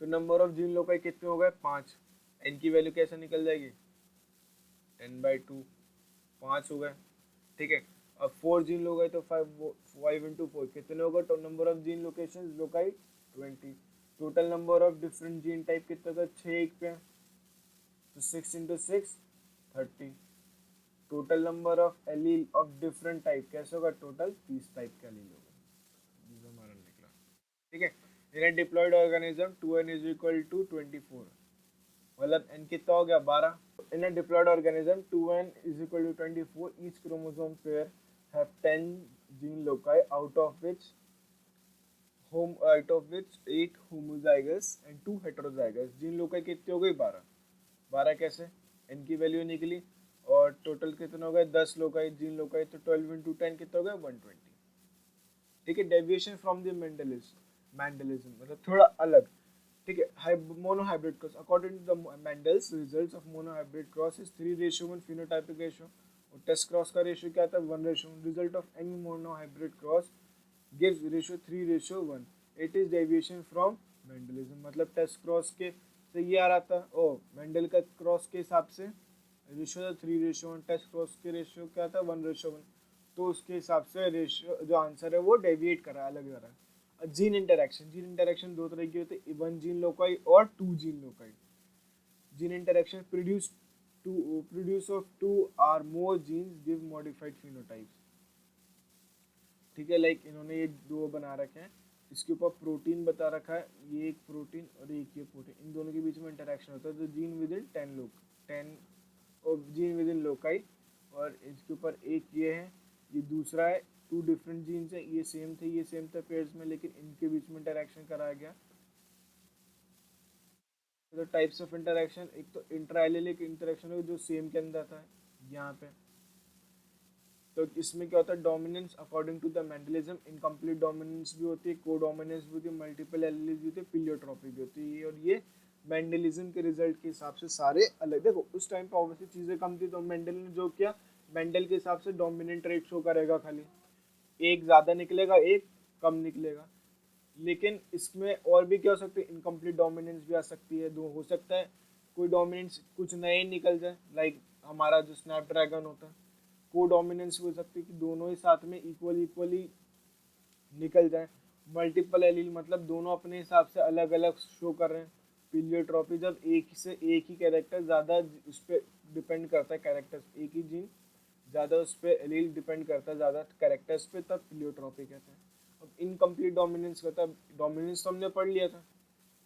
तो नंबर ऑफ जीन लोकाई कितने हो गए, 5। एन की वैल्यू कैसे निकल जाएगी, 10/2, 5 हो गए, ठीक है। अब 4 जीन लोकाई तो 5 × 4 कितने होगा, तो number of gene location loci 20। Total number of different gene type कितने होगा, 6 एक पे, तो 6 × 6 30। Total number of allele of different type कैसे होगा, टोटल 30 टाइप का एलील होगा, जो हमारा निकला, ठीक है। In a diploid organism 2n is equal to 24, मतलब n कितना हो गया, 12। In a diploid organism 2n is equal to 24, each chromosome pair have 10 gene loci out of which 8 homozygous and 2 heterozygous। Gene loci कितनी हो गई, 12। 12 कैसे, n की वैल्यू निकली और टोटल कितना हो गया 10 लोकाई जीन लोकाई, तो 12 इंटू 10 कितना हो गया 120। ठीक है, डेविएशन फ्रॉम द मेंडलिज्म मतलब थोड़ा अलग। ठीक है, monohybrid cross according to the Mendel's results of monohybrid cross is 3:1 phenotypic ratio, और टेस्ट क्रॉस का रेशियो क्या था 1:1। Result of any monohybrid cross gives ratio 3:1। It is deviation from Mendelism, मतलब टेस्ट क्रॉस के से ये आ रहा था, ओ मेंडल का क्रॉस के हिसाब से रेशियो था 3:1, टेस्ट क्रॉस के रेशियो क्या था 1:1, तो उसके हिसाब से रेशियो जो आंसर है वो डेविएट कर रहा है, अलग जा रहा है। जीन इंटरेक्शन दो तरह की होती है, वन जीन लोकाई और two gene loci. Gene interaction produce of two or more genes give modified phenotypes. ठीक है, लाइक इन्होंने ये दो बना रखे हैं, इसके ऊपर प्रोटीन बता रखा है, ये एक प्रोटीन और एक ये प्रोटीन, इन दोनों के बीच में इंटरेक्शन होता है, तो जीन विद इन 10 और जीन विद इन लोकाई, और इसके ऊपर एक ये है, ये दूसरा है, टू डिफरेंट जीन्स है, ये सेम थे पेयर्स में, लेकिन इनके बीच में इंटरेक्शन कराया गया। तो टाइप्स ऑफ इंटरेक्शन, एक तो इंट्राएलिलिक इंटरेक्शन है जो सेम के अंदर था यहाँ पे, तो इसमें क्या होता है dominance according to the Mendelism, incomplete dominance भी होती है, को डोमिनेंस भी होती है, मल्टीपल एलील्स भी होती है, पिलियोट्रॉपी भी होती है, और ये मेंडलिज्म के रिजल्ट के हिसाब से सारे अलग। देखो उस टाइम पे ऑब्वियसली चीज़ें कम थी, तो मेंडल ने जो किया, मेंडल के हिसाब से डोमिनेंट रेट शो करेगा, खाली एक ज़्यादा निकलेगा एक कम निकलेगा, लेकिन इसमें और भी क्या हो सकता है, इनकम्प्लीट डोमिनेंस भी आ सकती है, दो हो सकता है कोई डोमिनेंस कुछ नए निकल जाए, लाइक हमारा जो स्नैपड्रैगन होता है, को डोमिनेंस हो सकती है कि दोनों ही साथ में इक्वली निकल जाए। मल्टीपल एलील मतलब दोनों अपने हिसाब से अलग अलग शो कर रहे हैं। पीलियोट्रॉपी जब एक ही कैरेक्टर ज़्यादा उस पर डिपेंड करता है, कैरेक्टर एक ही जीन ज़्यादा उस पर एलील डिपेंड करता है ज़्यादा कैरेक्टर्स पे, तब पीलियोट्रॉपी कहते हैं। अब इनकम्प्लीट डोमिनेंस का, तब डोमिनेंस तो हमने पढ़ लिया था।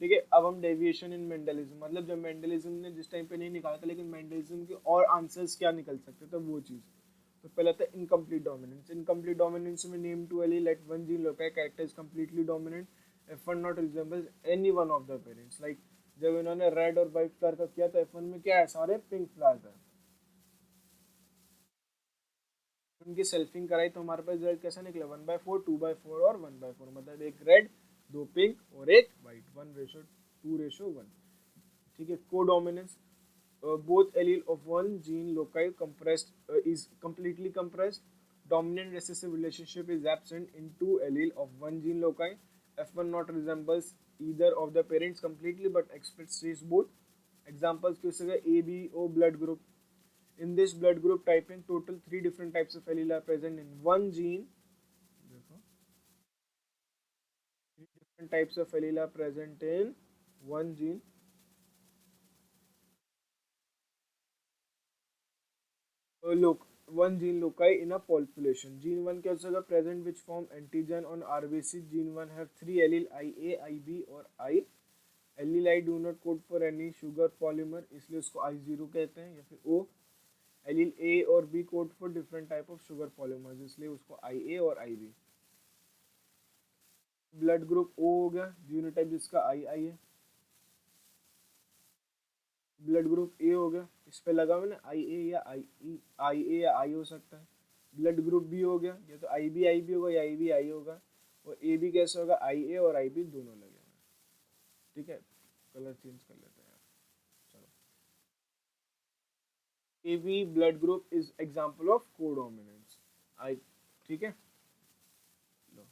ठीक है, अब हम डेविएशन इन मेंडलिज्म, मतलब जब मेंडलिज्म ने जिस टाइम पे नहीं निकाला था, लेकिन मेंडलिज्म के और आंसर्स क्या निकल सकते थे, वो चीज़। तो पहला था इनकम्प्लीट डोमिनेंस। इनकम्प्लीट डोमिनेंस में name two allele at one gene loci character is completely dominant F one not resembles any one of the parents. Like जब इन्होंने रेड और व्हाइट कलर का किया, तो F1 में क्या है, सारे पिंक फ्लावर्स है। उनकी सेल्फिंग कराई तो हमारे पास रिजल्ट कैसा निकला 1/4, 2/4 और 1/4, मतलब एक रेड, दो पिंक और एक व्हाइट, 1:2:1। ठीक है, codominance, both allele of one gene loci compressed is completely compressed. Dominant recessive relationship is absent in two allele of one gene loci. F1 not resembles either of the parents completely but expresses both. Examples की जगह A, B, O blood group. In this blood group typing, total 3 different types of allele are present in one gene. देखो, 3 different types of allele are present in one gene. Look, one gene loci in a population. Gene 1 क्या होगा present which form antigen on RBC. Gene 1 have 3 allele IA, IB और I. Allele I do not code for any sugar polymer, इसलिए उसको I0 कहते हैं, या फिर O. Allele A और B code for different type of sugar polymers, इसलिए उसको IA और IB. ब्लड ग्रुप O हो गया, जीनोटाइप जिसका II है। ब्लड ग्रुप ए हो गया, इस पे लगा हुआ ना आई ए या आई ए या आई हो सकता है। ब्लड ग्रुप बी हो गया, या तो आई बी होगा या आई बी आई होगा, और ए बी कैसे होगा, आई ए और आई बी दोनों लगे हुए हैं। ठीक है, कलर चेंज कर लेते हैं, चलो। A B blood group is example of codominance I. ठीक है, लो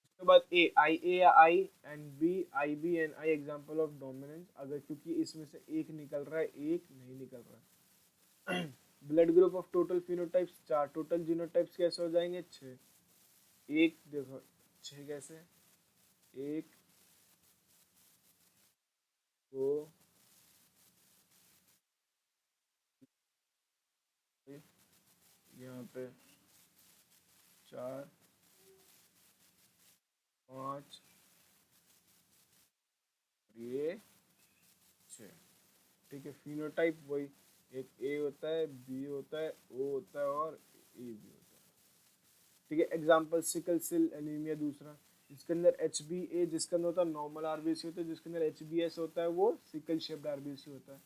उसके बाद ए या I and B I B and I example of dominance, अगर क्योंकि इसमें से एक निकल रहा है एक नहीं निकल रहा है। Blood group of total phenotypes 4, total genotypes कैसे हो जाएंगे 6। एक देखो 6 कैसे, एक, दो, यहाँ पे 4, 5, ये 6। ठीक है, फिनोटाइप वही, एक ए होता है, बी होता है, ओ होता है और ए भी होता है। ठीक है, एग्जाम्पल सिकल सेल एनीमिया दूसरा, जिसके अंदर HbA जिसके अंदर होता है नॉर्मल आरबीसी होता है, जिसके अंदर HbS होता है वो सिकल शेप्ड आरबीसी होता है।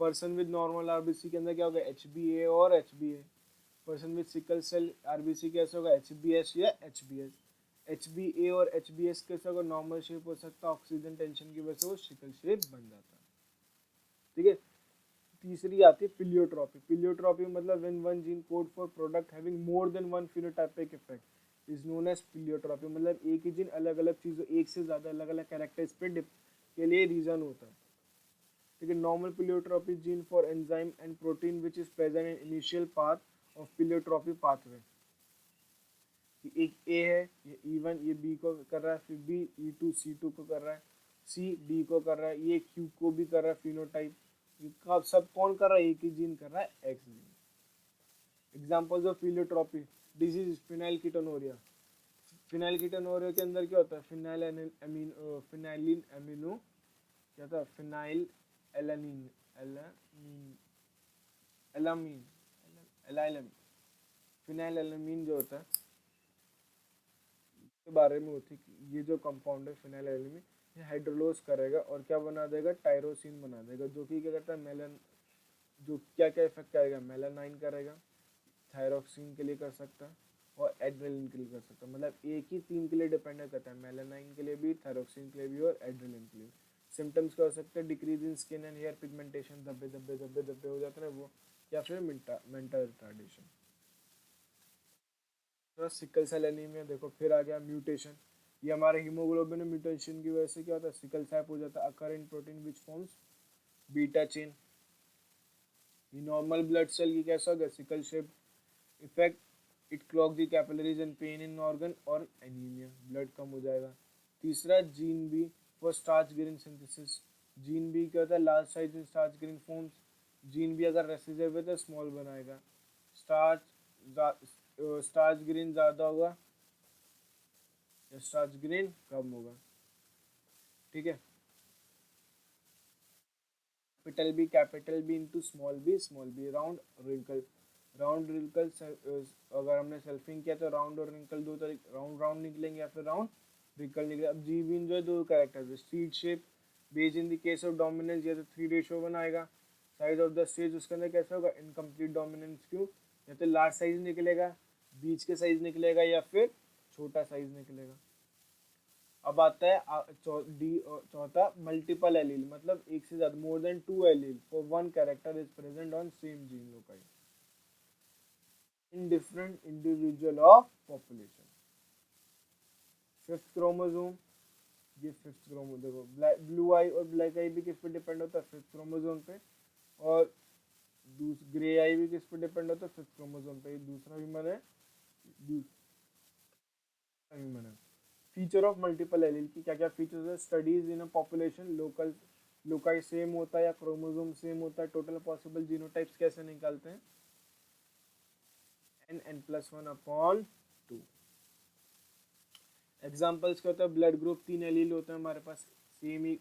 पर्सन विद नॉर्मल आरबीसी के अंदर क्या होगा, HbA और HbA। Person with sickle cell RBC कैसे होगा, HbS या HbS। HbA और HbS कैसे होगा, नॉर्मल शेप हो सकता है, ऑक्सीजन टेंशन की वजह से वो सिकल शेप बन जाता है। ठीक है। तीसरी आती है पिलियोट्रॉपी। पिलियोट्रॉपी मतलब when one gene code for product having more than one phenotypic effect is known as pleiotropy. मतलब एक ही जीन अलग अलग चीजों, एक से ज्यादा अलग अलग कैरेक्टर्स पे के लिए रीजन होता है। ठीक है। Normal pleiotropy gene for enzyme and protein which is present in initial path of pleiotropy pathway. एक ए है, ये E1 ये बी को कर रहा है, फिर बी E2 C2 को कर रहा है, सी डी को कर रहा है, ये क्यू को भी कर रहा है फिनोटाइप। ये सब कौन कर रहा है, एक ही जीन कर रहा है, X gene. Examples of pleiotropy disease phenylketonuria. Phenylketonuria के अंदर क्या होता है, फिनाइलिन एमिनो क्या था, फिनाइल एलानिन एलामीन एलामीन एलाइलम फिनाइल एलामीन जो होता है के बारे में होती है। ये जो कंपाउंड है फिनाइल एलामीन, ये हाइड्रोलोज करेगा और क्या बना देगा, टायरोसिन बना देगा, जो कि क्या करता है, मेलन जो क्या क्या इफेक्ट करेगा, मेलानाइन करेगा, थायरोक्सिन के लिए कर सकता है और एड्रेलिन के लिए कर सकता है। मतलब एक ही तीन के लिए डिपेंड करता है, मेलानाइन के लिए भी, थायरोक्सिन के लिए भी और एड्रेलिन के लिए। सिम्टम्स क्या हो सकते हैं, decrease in skin and hair pigmentation, धब्बे धब्बे धब्बे धब्बे हो जाते हैं वो, या फिर मेंटल रिटार्डेशन। तो सिकल सेल एनीमिया देखो फिर आ गया म्यूटेशन। ये हमारे हीमोग्लोबिन में म्यूटेशन की वजह से क्या होता है, सिकल टाइप हो जाता है, occur in protein which forms beta chain. ये नॉर्मल ब्लड सेल की कैसा होगा, sickle shape effect, it clog the capillaries and pain in organ और एनीमिया, ब्लड कम हो जाएगा। तीसरा gene B for starch grain synthesis. Gene B क्या होता है, large size in starch grain forms. Gene B अगर रेसिसिव है तो स्मॉल बनाएगा। स्टार्च स्टार्च ग्रेन ज़्यादा होगा या स्टार्च ग्रेन कम होगा। ठीक है। Capital B into small B round wrinkle. Round wrinkle अगर हमने सेल्फिंग किया तो राउंड और रिंकल दो तरीके, राउंड राउंड निकलेंगे या फिर राउंड रिंकल निकले। अब जी बीन जो है दो character, street shape base in the case of dominance, या तो 3:1 आएगा। साइज ऑफ द स्टेज उसके अंदर कैसा होगा, इनकम्प्लीट डोमिनेंस। क्यों, या तो लार्ज साइज निकलेगा, बीच के साइज निकलेगा, या फिर छोटा साइज निकलेगा। अब आता है चौथा मल्टीपल एलील, मतलब एक से ज्यादा, मोर than 2 allele for one character is present on same gene loci in different individual of population. Fifth chromosome, ये फिफ्थ क्रोमोसोम देखो, ब्लू आई और ब्लैक आई भी किस पे डिपेंड होता है, फिफ्थ क्रोमोसोम पे। और ग्रे आई भी किस पे डिपेंड होता है, फिफ्थ क्रोमोसोम पे। दूसरा ह्यूमन है, ह्यूमन है। फीचर ऑफ मल्टीपल एलील की क्या क्या फीचर्स है, studies in a population, local loci same होता है या क्रोमोसोम सेम होता है, टोटल पॉसिबल जीनोटाइप्स कैसे निकालते हैं, n+1/2। एग्जांपल्स क्या होता है, ब्लड ग्रुप 3 एलील होते हैं हमारे पास, सेम ही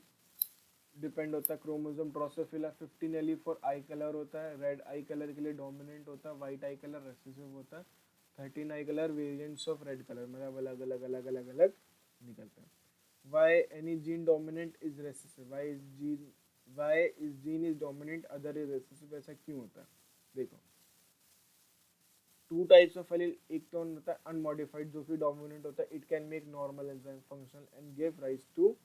डिपेंड होता है chromosome. Drosophila 15 allele for I colour होता है, रेड आई कलर के लिए डोमिनेंट होता है, व्हाइट आई कलर रेसेसिव होता है, 13 आई colour variants of red colour, मतलब अलग अलग अलग अलग अलग निकलते हैं। Why any gene dominant is recessive? Why is gene is dominant, other is recessive? ऐसा क्यों होता है, देखो टू टाइप्स ऑफ एलील। एक तो होता है अनमॉडिफाइड जो कि डोमिनेंट होता है, it can make normal enzyme function and give rise to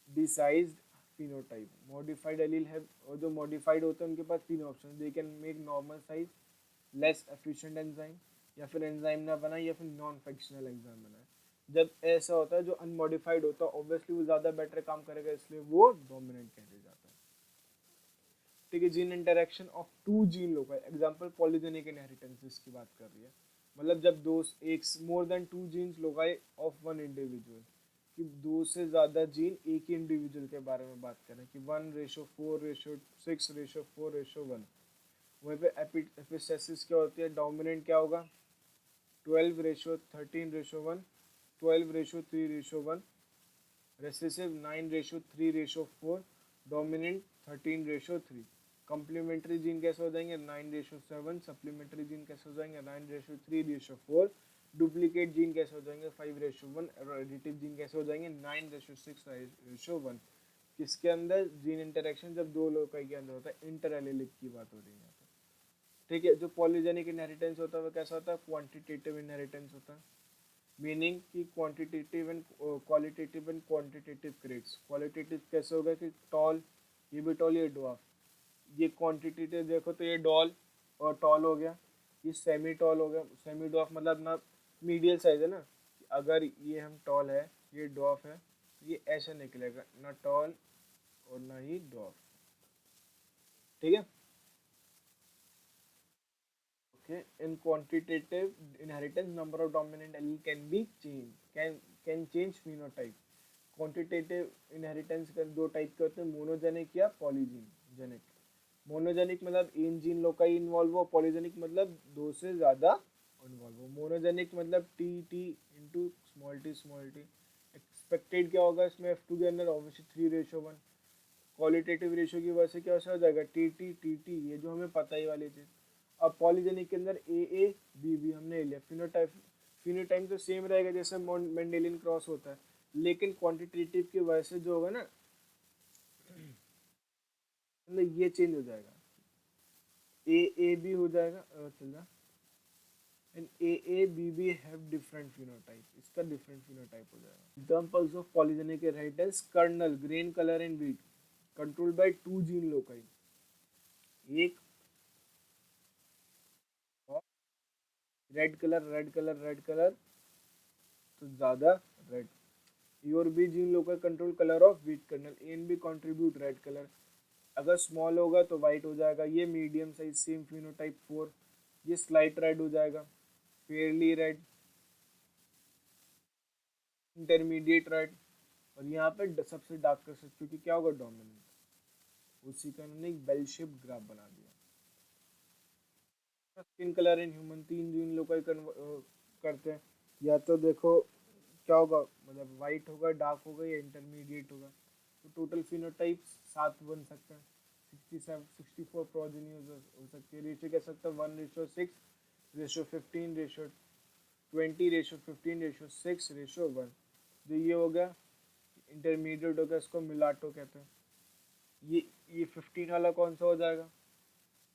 diseased phenotype। Modified allele है, और जो मॉडिफाइड होते हैं उनके पास तीन option, they can make normal size, less efficient enzyme, या फिर एंजाइम ना बनाए, या फिर नॉन फंक्शनल एंजाइम बनाए। जब ऐसा होता है, जो अनमॉडिफाइड होता है ऑब्वियसली वो ज्यादा बेटर काम करेगा, इसलिए वो डोमिनेंट कह दिया जाता है। ठीक है। Gene interaction of two gene loci, example polygenic inheritance की बात कर रही है, मतलब जब दो एक more than 2 genes loci of one individual, कि दो से ज्यादा जीन एक ही इंडिविजुअल के बारे में बात करें, कि 1:4:6:4:1। वहीं पे एपिस्टेसिस क्या होती है, डोमिनेंट क्या होगा, 12:13:1, 12:3:1, रेसेसिव 9:3:4, डोमिनेंट 13:3। कम्प्लीमेंट्री जीन कैसे हो जाएंगे, 9:7, सप्लीमेंट्री जीन कैसे हो जाएंगे, 9:3:4, डुप्लीकेट जीन कैसे हो जाएंगे 5:1, और एडिटिव जीन कैसे हो जाएंगे 9:6:1। किसके अंदर? जीन इंटरेक्शन जब दो लोकई के अंदर होता है, इंटर एलिलिक की बात हो रही है यहाँ पे। ठीक है, जो पॉलीजेनिक इनहेरिटेंस होता है वो कैसा होता है? क्वांटिटेटिव इनहेरिटेंस होता है, मीनिंग कि quantitative and qualitative and quantitative traits. Qualitative कैसे होगा कि टॉल, ये भी टॉल, ये डॉर्फ। ये क्वांटिटेटिव देखो तो ये डॉल और टॉल हो गया, ये सेमी टॉल हो गया। सेमी डॉर्फ मतलब ना मीडियल साइज है ना, अगर ये हम टॉल है, ये डॉर्फ है, ये ऐसे निकलेगा, ना टॉल और ना ही डॉर्फ। ठीक है, okay. In quantitative inheritance, number of dominant allele can be changed, can change phenotype. Quantitative inheritance के दो टाइप के होते हैं, मोनोजेनिक या पॉलीजेनिक। मोनोजेनिक मतलब एक जीन लोकाई इन्वॉल्व हो, पॉलीजेनिक मतलब दो से ज्यादा इन्वॉल्व हो। मोनोजेनिक मतलब T T into small T. Expected क्या होगा इसमें F2 के अंदर? ऑब्वियसली 3:1। क्वालिटेटिव रेशियो की वजह से क्या हो जाएगा? टी टी, ये जो हमें पता ही वाली चीज। अब पॉलीजेनिक के अंदर ए बी बी हमने लिया। फिनोटाइप, फिनोटाइप तो सेम रहेगा जैसे मेंडेलियन क्रॉस होता है, लेकिन क्वांटिटेटिव की वजह से जो होगा ना, मतलब ये चेंज हो जाएगा, ए बी हो जाएगा, चल जा, and A B B have different phenotype, इसका डिफरेंट फिनोटाइप हो जाएगा। Examples of polygenic inheritance: kernel, grain colour in wheat, controlled by 2 gene loci. एक रेड कलर तो ज्यादा red. Your B gene local control colour of wheat kernel, N B contribute red colour. अगर स्मॉल होगा तो वाइट हो जाएगा, ये मीडियम साइज सेम फिनोटाइप 4, ये स्लाइट रेड हो जाएगा, फेयरली रेड, इंटरमीडिएट रेड, और यहाँ पे सबसे डार्केस्ट, क्योंकि क्या होगा? डोमिनेंट। उसी का उन्होंने एक बेल शेप ग्राफ बना दिया। Skin colour in human, 3 gene local करते हैं, या तो देखो क्या होगा, मतलब वाइट होगा, डार्क होगा या इंटरमीडिएट होगा। तो टोटल फिनोटाइप्स 7 बन सकते हैं, 67 64 प्रोजेनी हो सकती है। रेशियो कह सकते हैं 1:6, रेशियो 15:20, रेशियो 15, रेशियो 6, रेशियो 1। जो ये हो गया इंटरमीडिएट हो गया, इसको मिलाटो कहते हैं। ये 15 वाला कौन सा हो जाएगा?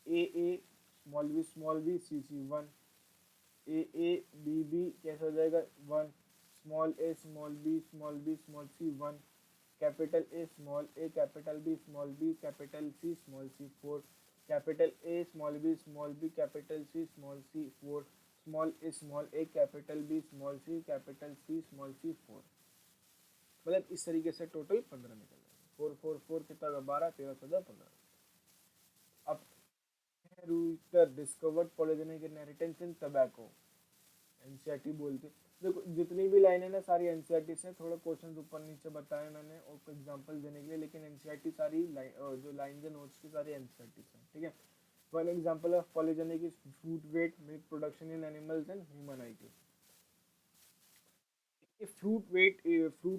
A small B C C 1, A B B कैसे हो जाएगा? 1, small C 1, capital A small A, capital B small B, capital C 4, capital A small B, capital C small C 4, small A, capital B small C, capital C 4। मतलब इस तरीके से टोटल 15 निकल जाएगा। 4 4 4 कितना होगा? 12, 13, 14, 15। अब router discovered polygenic inheritance in tobacco, NCERT बोलते। देखो जितनी भी लाइन है ना, सारी एनसीईआरटी से, थोड़ा क्वेश्चन ऊपर नीचे बताए मैंने और एग्जांपल देने के लिए, लेकिन एनसीईआरटी सारी जो लाइंस है नोट्स की सारी एनसीईआरटी से। ठीक है, one example of polygenic is fruit weight, milk production in animals and human IQ. Fruit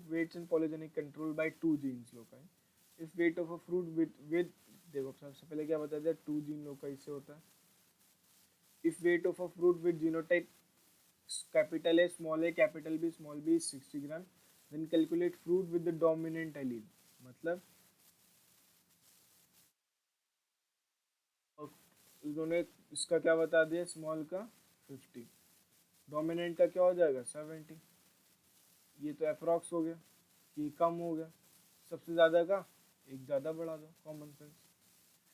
weights in polygenic controlled by 2 genes loci. If weight of a fruit with देखो सबसे पहले क्या बता दिया? 2 जीन लोकाई से होता है। If weight of a fruit with genotype capital A small a capital B small b is 60 gram, then calculate fruit with the dominant allele। मतलब उन्होंने इसका क्या बता दिया? स्मॉल का 50, डोमिनेंट का क्या हो जाएगा? 70। ये तो अप्रॉक्स हो गया, ये कम हो गया, सबसे ज़्यादा का एक ज़्यादा बढ़ा दो, कॉमन सेंस।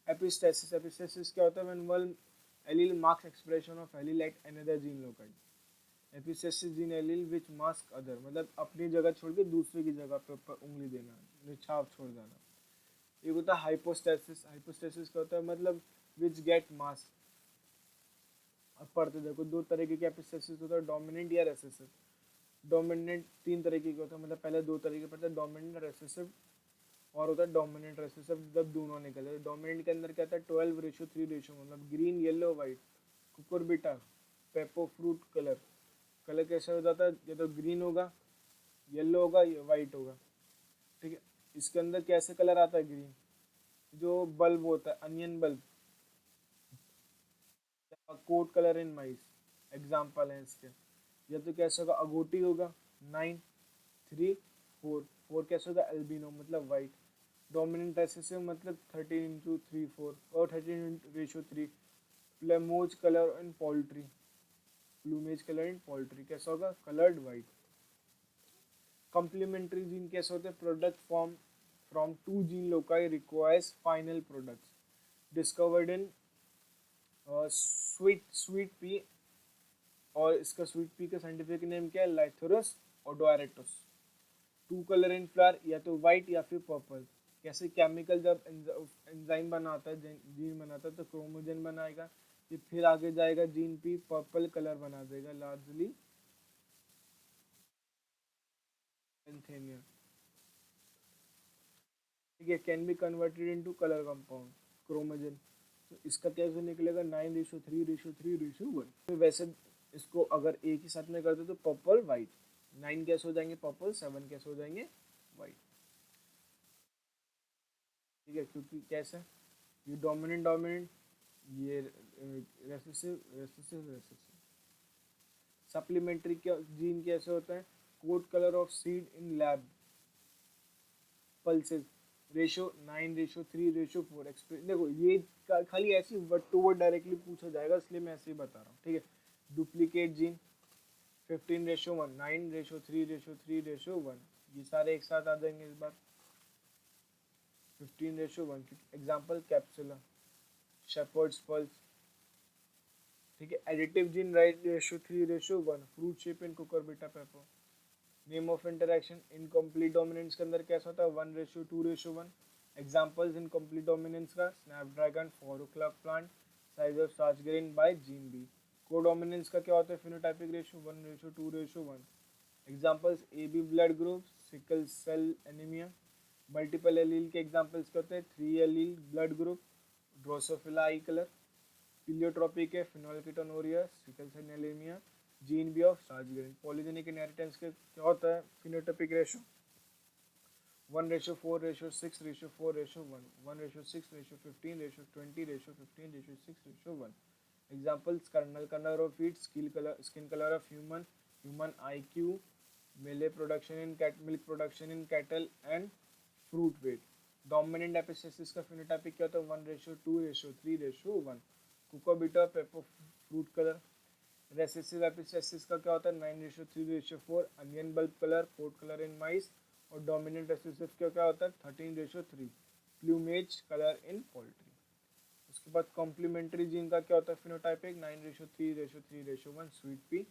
एपिस्टेसिस क्या होता है? When one allele marks expression of allele at another gene loci. Epistasis gene allele which mask other, मतलब अपनी जगह छोड़ के दूसरे की जगह पे उंगली देना, निछाप छोड़ जाना। एक होता है हाइपोस्टेसिस। हाइपोस्टेसिस क्या होता है? मतलब व्हिच गेट मास्क। अब पढ़ते देखो, दो तरीके के एपिस्टेसिस होता है, डोमिनेंट या रेसेसिव। डोमिनेंट 3 तरीके के होता है, मतलब पहले 2 तरीके पढ़ते हैं, डोमिनेंट रेसेसिव, और होता है डोमिनेंट रेसेसिव जब दोनों निकले। डोमिनेंट के अंदर क्या था? 12:3, मतलब green yellow white. Cucurbita, पेपो fruit colour, colour कैसे हो जाता है? या तो ग्रीन होगा, येलो होगा या वाइट होगा। ठीक है, इसके अंदर कैसे कलर आता है? ग्रीन। जो बल्ब होता है, onion bulb, coat colour in mice, example है इसके। या तो कैसे होगा, अगोटी होगा 9, 3, 4, 4 कैसे होगा, एल्बिनो मतलब वाइट। डोमिनेंट रेसेसिव मतलब 13:3, 4 और 13:3। Plumage colour in poultry, plumage colour in poultry कैसा होगा, कलर्ड वाइट। कॉम्प्लीमेंट्री जीन कैसे होते हैं, product form from two gene loci requires final products discovered in sweet pea, और इसका स्वीट पी का साइंटिफिक नेम क्या है, Lathyrus odoratus. Two colour in flower, या तो व्हाइट या फिर पर्पल। कैसे, केमिकल जब एंजाइम बनाता है, जीन बनाता है तो क्रोमोजन बनाएगा, ये फिर आगे जाएगा जीन पी पर्पल कलर बना देगा, लार्जली एंथेनिया। ठीक है, can be converted into colour compound chromogen. तो इसका कैसे निकलेगा, 9:3:3:1। फिर वैसे इसको अगर एक ही साथ में करते तो पर्पल वाइट, 9 कैसे हो जाएंगे पर्पल, 7 कैसे हो जाएंगे वाइट। ठीक है, क्योंकि कैसे, ये डोमिनेंट डोमिनेंट, ये recessive recessive recessive. Supplementary gene कैसे होता है, code colour of seed in lab pulses, ratio 9:3:4। Express देखो ये खाली ऐसी वर्ड टू वर्ड डायरेक्टली पूछा जाएगा, इसलिए मैं ऐसे ही बता रहा हूँ। ठीक है, डुप्लीकेट जीन 15:1, 9:3:3:1, ये सारे एक साथ आ जाएंगे इस बार 15:1। Example Capsella, shepherd's purse. ठीक है, additive gene 9:3:1, fruit shape in Cucurbita pepo. Name of interaction, incomplete dominance के अंदर कैसा होता है, 1:2:1। एग्जाम्पल्स इन कंप्लीट डोमिनेंस का, snapdragon, 4 o'clock plant, size of starch grain by gene B. Codominance का क्या होता है, phenotypic ratio 1:2:1। Examples A B blood group, sickle cell anaemia. Multiple allele के एग्जाम्पल्स क्या होते हैं, 3 allele blood group, Drosophila eye colour. Pleiotropic है, phenylketonuria, sickle cell anaemia, gene B of starch grain. Polygenic inheritance के क्या होता है, phenotypic ratio 1:4:6:4:1, 1:6:15:20:15:6:1। Examples, kernel color of wheat, skin color of human IQ, milk production in cattle, and fruit weight. Dominant epistasis का फिनोटाइपिक क्या होता है, 1:2:3:1। Cucurbita pepo fruit colour. Recessive epistasis का क्या होता है, 9:3:4। अनियन बल्ब कलर, पोर्ट कलर इन माइस। और डोमिनेंट रेसेसिव का क्या होता है, 13:3। Plumage colour in poultry. उसके बाद कॉम्प्लीमेंट्री जीन का क्या होता है, फिनोटाइपिक 9:3:3:1, स्वीट पी।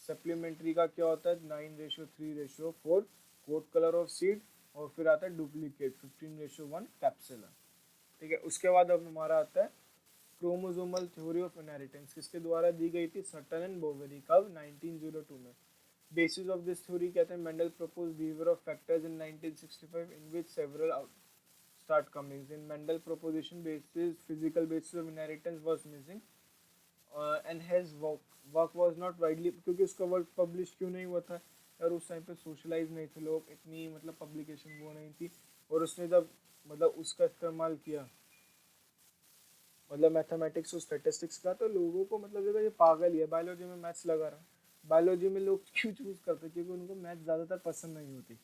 सप्लीमेंट्री का क्या होता है, 9:3:4, कोट कलर ऑफ सीड। और फिर आता है डुप्लीकेट 15:1, कैप्सुला। ठीक है, उसके बाद अब हमारा आता है क्रोमोसोमल थ्योरी ऑफ इनहेरिटेंस, किसके द्वारा दी गई थी, सटन एंड बोवेरी, कब, 1902 में। बेसिस ऑफ दिस थ्योरी कहते हैं, Mendel propose behaviour of factors in 1965, in which several start coming. In Mendel proposition basis, physical basis of inheritance was missing, and his work was not widely, क्योंकि उसका वर्क पब्लिश क्यों नहीं हुआ था यार, उस टाइम पे सोशलाइज नहीं थे लोग, इतनी मतलब पब्लिकेशन वो नहीं थी। और उसने जब मतलब उसका इस्तेमाल किया मतलब मैथमेटिक्स और स्टेटिस्टिक्स का, तो लोगों को मतलब देखो ये पागल ही है, बायोलॉजी में मैथ्स लगा रहा है। बायोलॉजी में लोग क्यों चूज करते, क्योंकि उनको मैथ्स ज़्यादातर पसंद नहीं होती।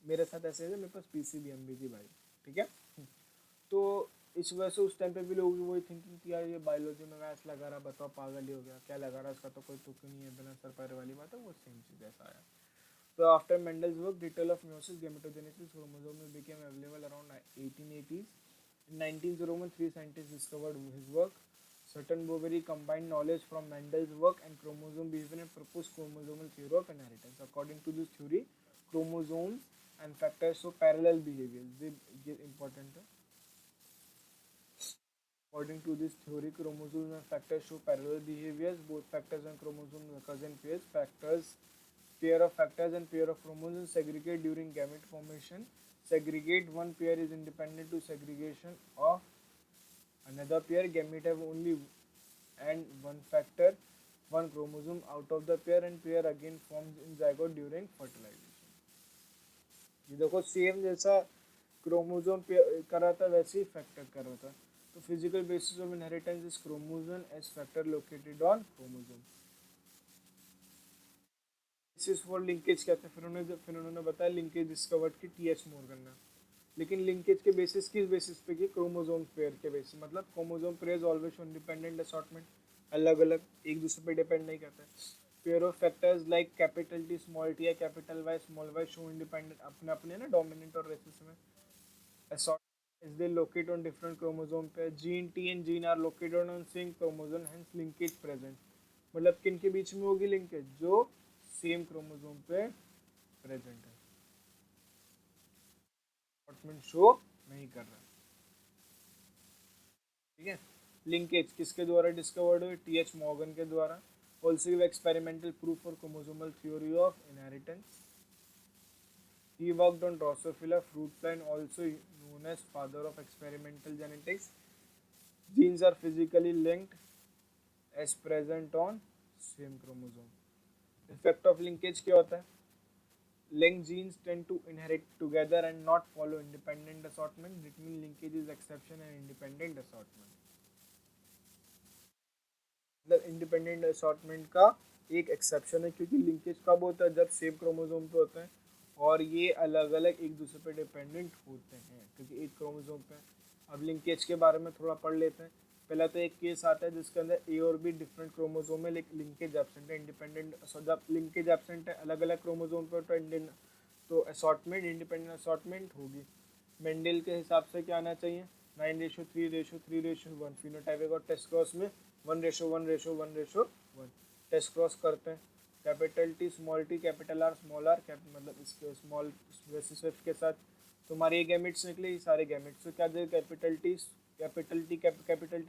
मेरे साथ ऐसे है, मेरे पास पीसीबीएम भी थी भाई। ठीक है, तो इस वजह से उस टाइम पे भी लोगों की वही थिंकिंग थी, यार ये बायोलॉजी में मैथ्स लगा रहा, बताओ पागल ही हो गया, क्या लगा रहा, इसका तो कोई तुक नहीं है, बिना सर पैर वाली बात है, वो सेम चीज़ ऐसा आया। तो after Mendel's work, detail of meiosis, gametogenesis, chromosome became available around 1880s. In 1901, three scientists discovered his work. Certain Boveri combined knowledge from Mendel's work and chromosome behavior and proposed chromosomal theory of inheritance. According to this theory, chromosomes and factors show parallel behavior. This is important. According to this theory, chromosomes and factors show parallel behaviors. Both factors and chromosomes occur in pairs. Pair of factors and pair of chromosomes segregate during gamete formation. Segregate one pair is independent to segregation of another pair. Gamete have only and one factor, one chromosome out of the pair, and pair again forms in zygote during fertilization. ये देखो सेम जैसा क्रोमोसोम कर रहा था वैसे ही फैक्टर कर रहा था। तो physical basis of inheritance is chromosome as factor located on chromosome. Basis for linkage क्या थे, फिर उन्होंने बताया लिंकेज डिस्कवर्ड की टी.एच. मॉर्गन ने। लेकिन लिंकेज के बेसिस किस बेसिस पे की, क्रोमोसोम पेयर के बेसिस, मतलब chromosome pair always show independent assortment, अलग अलग एक दूसरे पे डिपेंड नहीं करते। Pair of factors like capital T small T या capital Y small Y show independent अपने अपने ना डोमिनेंट और रेसेसिव में। assortment is they located on different chromosome pair, gene T and gene are located on same chromosome, hence linkage present। मतलब किन के बीच में होगी लिंकेज, जो सेम क्रोमोसोम पे प्रेजेंट है, assortment शो नहीं कर रहा। ठीक है, लिंकेज किसके द्वारा डिस्कवर्ड हुई, टी.एच. मॉर्गन के द्वारा। Also give experimental proof for chromosomal theory of inheritance. He worked on Drosophila fruit fly and also known as father of experimental genetics. Genes are physically linked as present on same chromosome. Effect of linkage क्या होता है? Linked genes tend to inherit together and not follow independent assortment. Between linkage is exception and independent assortment. मतलब इंडिपेंडेंट असॉर्टमेंट का एक एक्सेप्शन है, क्योंकि लिंकेज कब होता है, जब सेम क्रोमोसोम पे होते हैं और ये अलग अलग एक दूसरे पे डिपेंडेंट होते हैं, क्योंकि एक क्रोमोसोम पे। अब लिंकेज के बारे में थोड़ा पढ़ लेते हैं। पहला तो एक केस आता है जिसके अंदर ए और बी डिफरेंट क्रोमोसोम है लेकिन लिंकेज एब्सेंट है, इंडिपेंडेंट। जब लिंकेज एब्सेंट है अलग अलग क्रोमोसोम पर, तो असॉर्टमेंट इंडिपेंडेंट असॉर्टमेंट होगी। मेंडल के हिसाब से क्या आना चाहिए, 9:3:3:1 फिनोटाइपिक और टेस्ट क्रॉस में 1:1:1:1 टेस्ट क्रॉस करते हैं। Capital T small T capital R small R, मतलब इसके स्मॉल रेसिसिव के साथ तुम्हारे ये गैमेट्स निकले, ये सारे गैमेट्स। तो क्या दे, capital T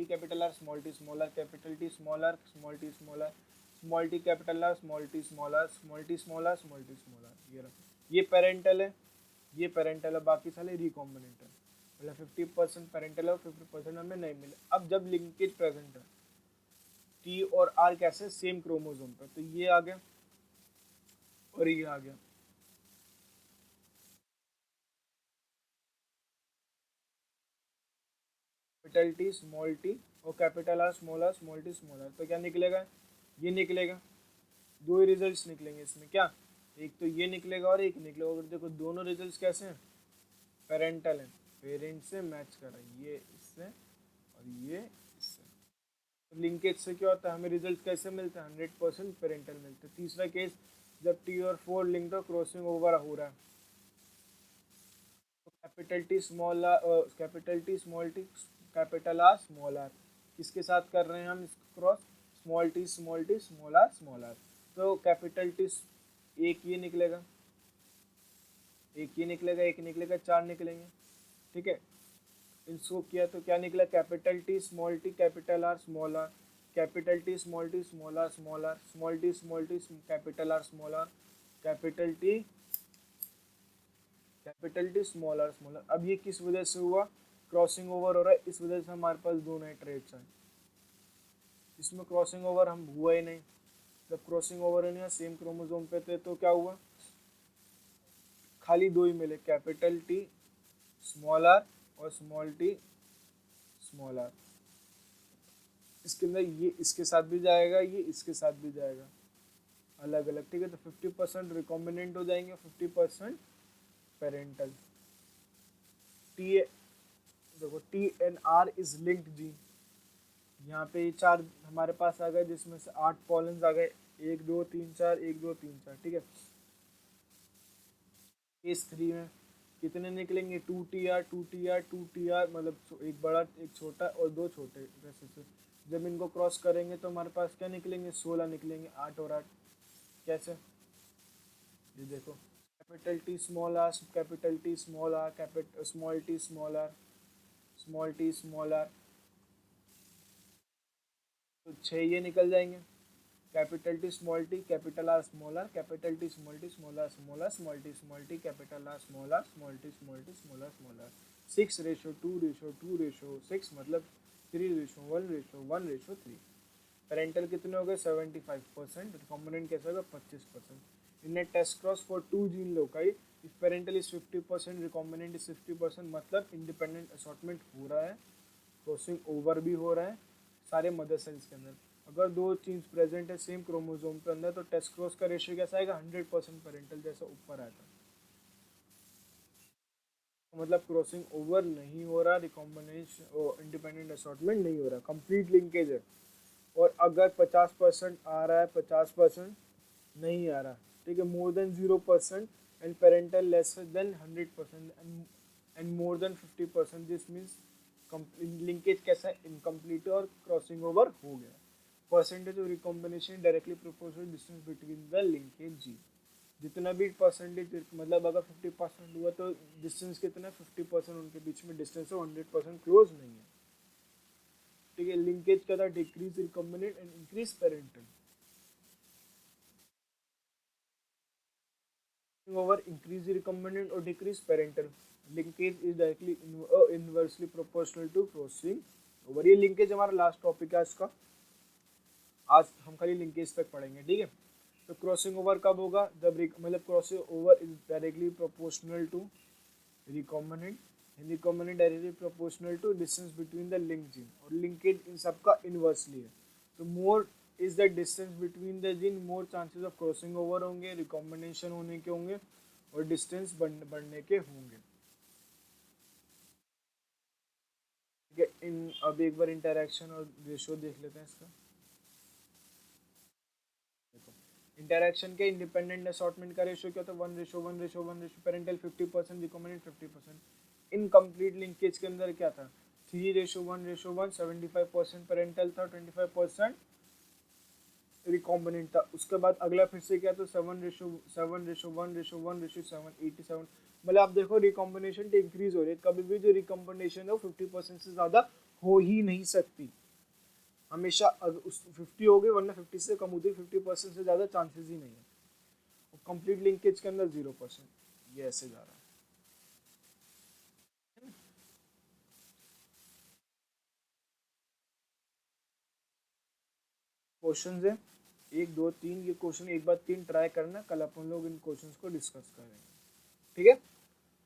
capital R small T small R, capital T small R small T small R, small T capital R small T small R, small T small R small T small R. ये रहा, ये पेरेंटल है, ये पेरेंटल है, बाकी सारे रिकॉम्बिनेंट है। मतलब 50% पेरेंटल है और 50% हमें नहीं मिले। अब जब लिंकेज प्रेजेंट है टी और आर कैसे, सेम क्रोमोसोम पे, तो ये आ गया और ये आ गया। कैपिटल टी स्मॉल टी और capital R small R small T small R, तो क्या निकलेगा, ये निकलेगा। दो ही रिजल्ट्स निकलेंगे इसमें, क्या, एक तो ये निकलेगा और एक निकलेगा। अगर देखो दोनों रिजल्ट्स कैसे हैं, पेरेंटल है, पेरेंट से मैच करा, ये इससे और ये इससे। तो लिंकेज से क्या होता है, हमें रिजल्ट कैसे मिलते हैं, 100% पेरेंटल मिलते हैं। तीसरा केस, जब टी और फोर लिंक तो क्रॉसिंग ओवर हो रहा है, तो capital T small R, capital T small T capital R small R, किसके साथ कर रहे हैं हम इसको cross, small T small T small R small R. तो कैपिटल टी एक ये निकलेगा, एक ये निकलेगा, एक निकलेगा, चार निकलेंगे। ठीक है, इसको किया तो क्या निकला, capital T small T capital R small R, capital T small T small R small R, small T capital R small R, capital T small R small R. अब ये किस वजह से हुआ, क्रॉसिंग ओवर हो रहा है, इस वजह से हमारे पास दो नए ट्रेड्स हैं। इसमें क्रॉसिंग ओवर हम हुआ ही नहीं, जब क्रॉसिंग ओवर ही नहीं, सेम क्रोमोसोम पे थे, तो क्या हुआ, खाली दो ही मिले, कैपिटल टी स्मॉल आर और स्मॉल टी स्मॉल आर। इसके अंदर ये इसके साथ भी जाएगा, ये इसके साथ भी जाएगा, अलग अलग। ठीक है, तो 50% रिकॉम्बिनेंट हो जाएंगे, 50% पेरेंटल। टी, देखो T and R is linked gene, यहाँ पे ये चार हमारे पास आ गए, जिसमें से 8 कॉलम्स आ गए, 1 2 3 4 1 2 3 4। ठीक है, केस 3 में कितने निकलेंगे, 2TR 2TR 2TR, मतलब एक बड़ा एक छोटा और दो छोटे रेसिसिव। जब इनको क्रॉस करेंगे तो हमारे पास क्या निकलेंगे, 16 निकलेंगे, 8 और 8। कैसे, ये देखो, capital T small R capital T small R capital small T small R small T small R, तो 6 ये निकल जाएंगे। Capital T small T capital R small R capital T small T small R small R small T capital R small R small T small R small R. 6:2:2:6, मतलब 3:1:1:3। पेरेंटल कितने हो गए, 75%। रिकॉम्बिनेंट कैसा होगा, 25%। इनने test cross for 2 gene loci, if parental is 50% recombinant is 50%, मतलब इंडिपेंडेंट असॉर्टमेंट हो रहा है, क्रॉसिंग ओवर भी हो रहा है सारे मदर सेल्स के अंदर। अगर दो जीन्स प्रेजेंट है सेम क्रोमोसोम के अंदर तो टेस्ट क्रॉस का रेशियो कैसा आएगा 100% पेरेंटल जैसा ऊपर आता है, मतलब क्रॉसिंग ओवर नहीं हो रहा, रिकॉम्बिनेशन इंडिपेंडेंट असॉर्टमेंट नहीं हो रहा, कंप्लीट लिंकेज है। और अगर 50% आ रहा है 50% नहीं आ रहा, ठीक है, more than 0% and parental less than 100% and more than 50%, this means linkage कैसा है, इनकम्प्लीट और क्रॉसिंग ओवर हो गया। Percentage of recombination directly proportional distance between the linkage जी, जितना भी परसेंटेज मतलब अगर 50% हुआ तो डिस्टेंस कितना है 50%, उनके बीच में डिस्टेंस है 100% क्लोज नहीं है, ठीक है। लिंकेज का था decrease recombinant and increase parental over increase recombinant or decrease parental linkage is directly inversely proportional to crossing over। ये लिंकेज हमारा लास्ट टॉपिक है इसका, आज हम खाली लिंकेज तक पढ़ेंगे, ठीक है। तो क्रॉसिंग ओवर कब होगा, जब मतलब crossing over is directly proportional to recombinant, recombinant directly proportional to distance between the link gene, और लिंकेज इन सबका इनवर्सली है। तो more is the distance between the gene, more chances of crossing over होंगे, रिकॉम्बिनेशन होने के होंगे और डिस्टेंस बढ़ने के होंगे, ठीक है। इन अब एक बार इंटरेक्शन और रेशियो देख लेते हैं इसका। देखो इंटरेक्शन के इंडिपेंडेंट असॉर्टमेंट का रेशियो क्या था, 1:1:1 पेरेंटल 50%, रिकॉम्बिनेंट 50%। इनकम्प्लीट लिंकेज के अंदर क्या था, 3:1:1 75% पेरेंटल था, 25% रिकॉम्बिनेंट था। उसके बाद अगला फिर से क्या, तो 7:1:1:7 87। मतलब आप देखो रिकॉम्बिनेशन इंक्रीज हो रही है, कभी भी जो रिकॉम्बिनेशन है वो 50% से ज्यादा हो ही नहीं सकती, हमेशा उस 50 हो गई, वरना 50 से कम होती है, 50% से ज्यादा चांसेस ही नहीं है। और कंप्लीट लिंकेज के अंदर 0%, ये ऐसे जा रहा है। क्वेश्चंस है 1 2 3, ये क्वेश्चन एक बार 3 ट्राई करना, कल अपन लोग इन क्वेश्चंस को डिस्कस करेंगे, ठीक है।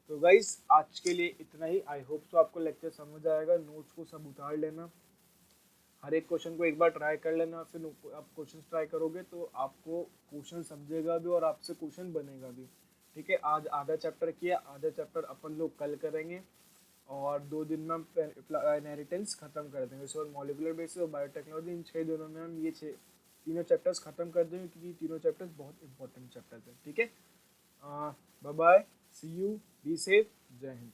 तो गाइस आज के लिए इतना ही, आई होप सो आपको लेक्चर समझ आएगा, नोट्स को सब उतार लेना, हर एक क्वेश्चन को एक बार ट्राई कर लेना, फिर आप क्वेश्चन ट्राई करोगे तो आपको क्वेश्चन समझेगा भी और आपसे क्वेश्चन बनेगा भी, ठीक है। आज आधा चैप्टर किया, आधा चैप्टर अपन लोग कल करेंगे, और 2 दिन में हम इनहेरिटेंस खत्म कर देंगे, सो मॉलिक्यूलर बेसिस और बायोटेक्नोलॉजी, इन 6 दिनों में हम ये 3 चैप्टर्स खत्म कर देंगे, क्योंकि तीनों चैप्टर्स बहुत इंपॉर्टेंट चैप्टर्स हैं, ठीक है। Bye bye, see you, be safe, जय हिंद।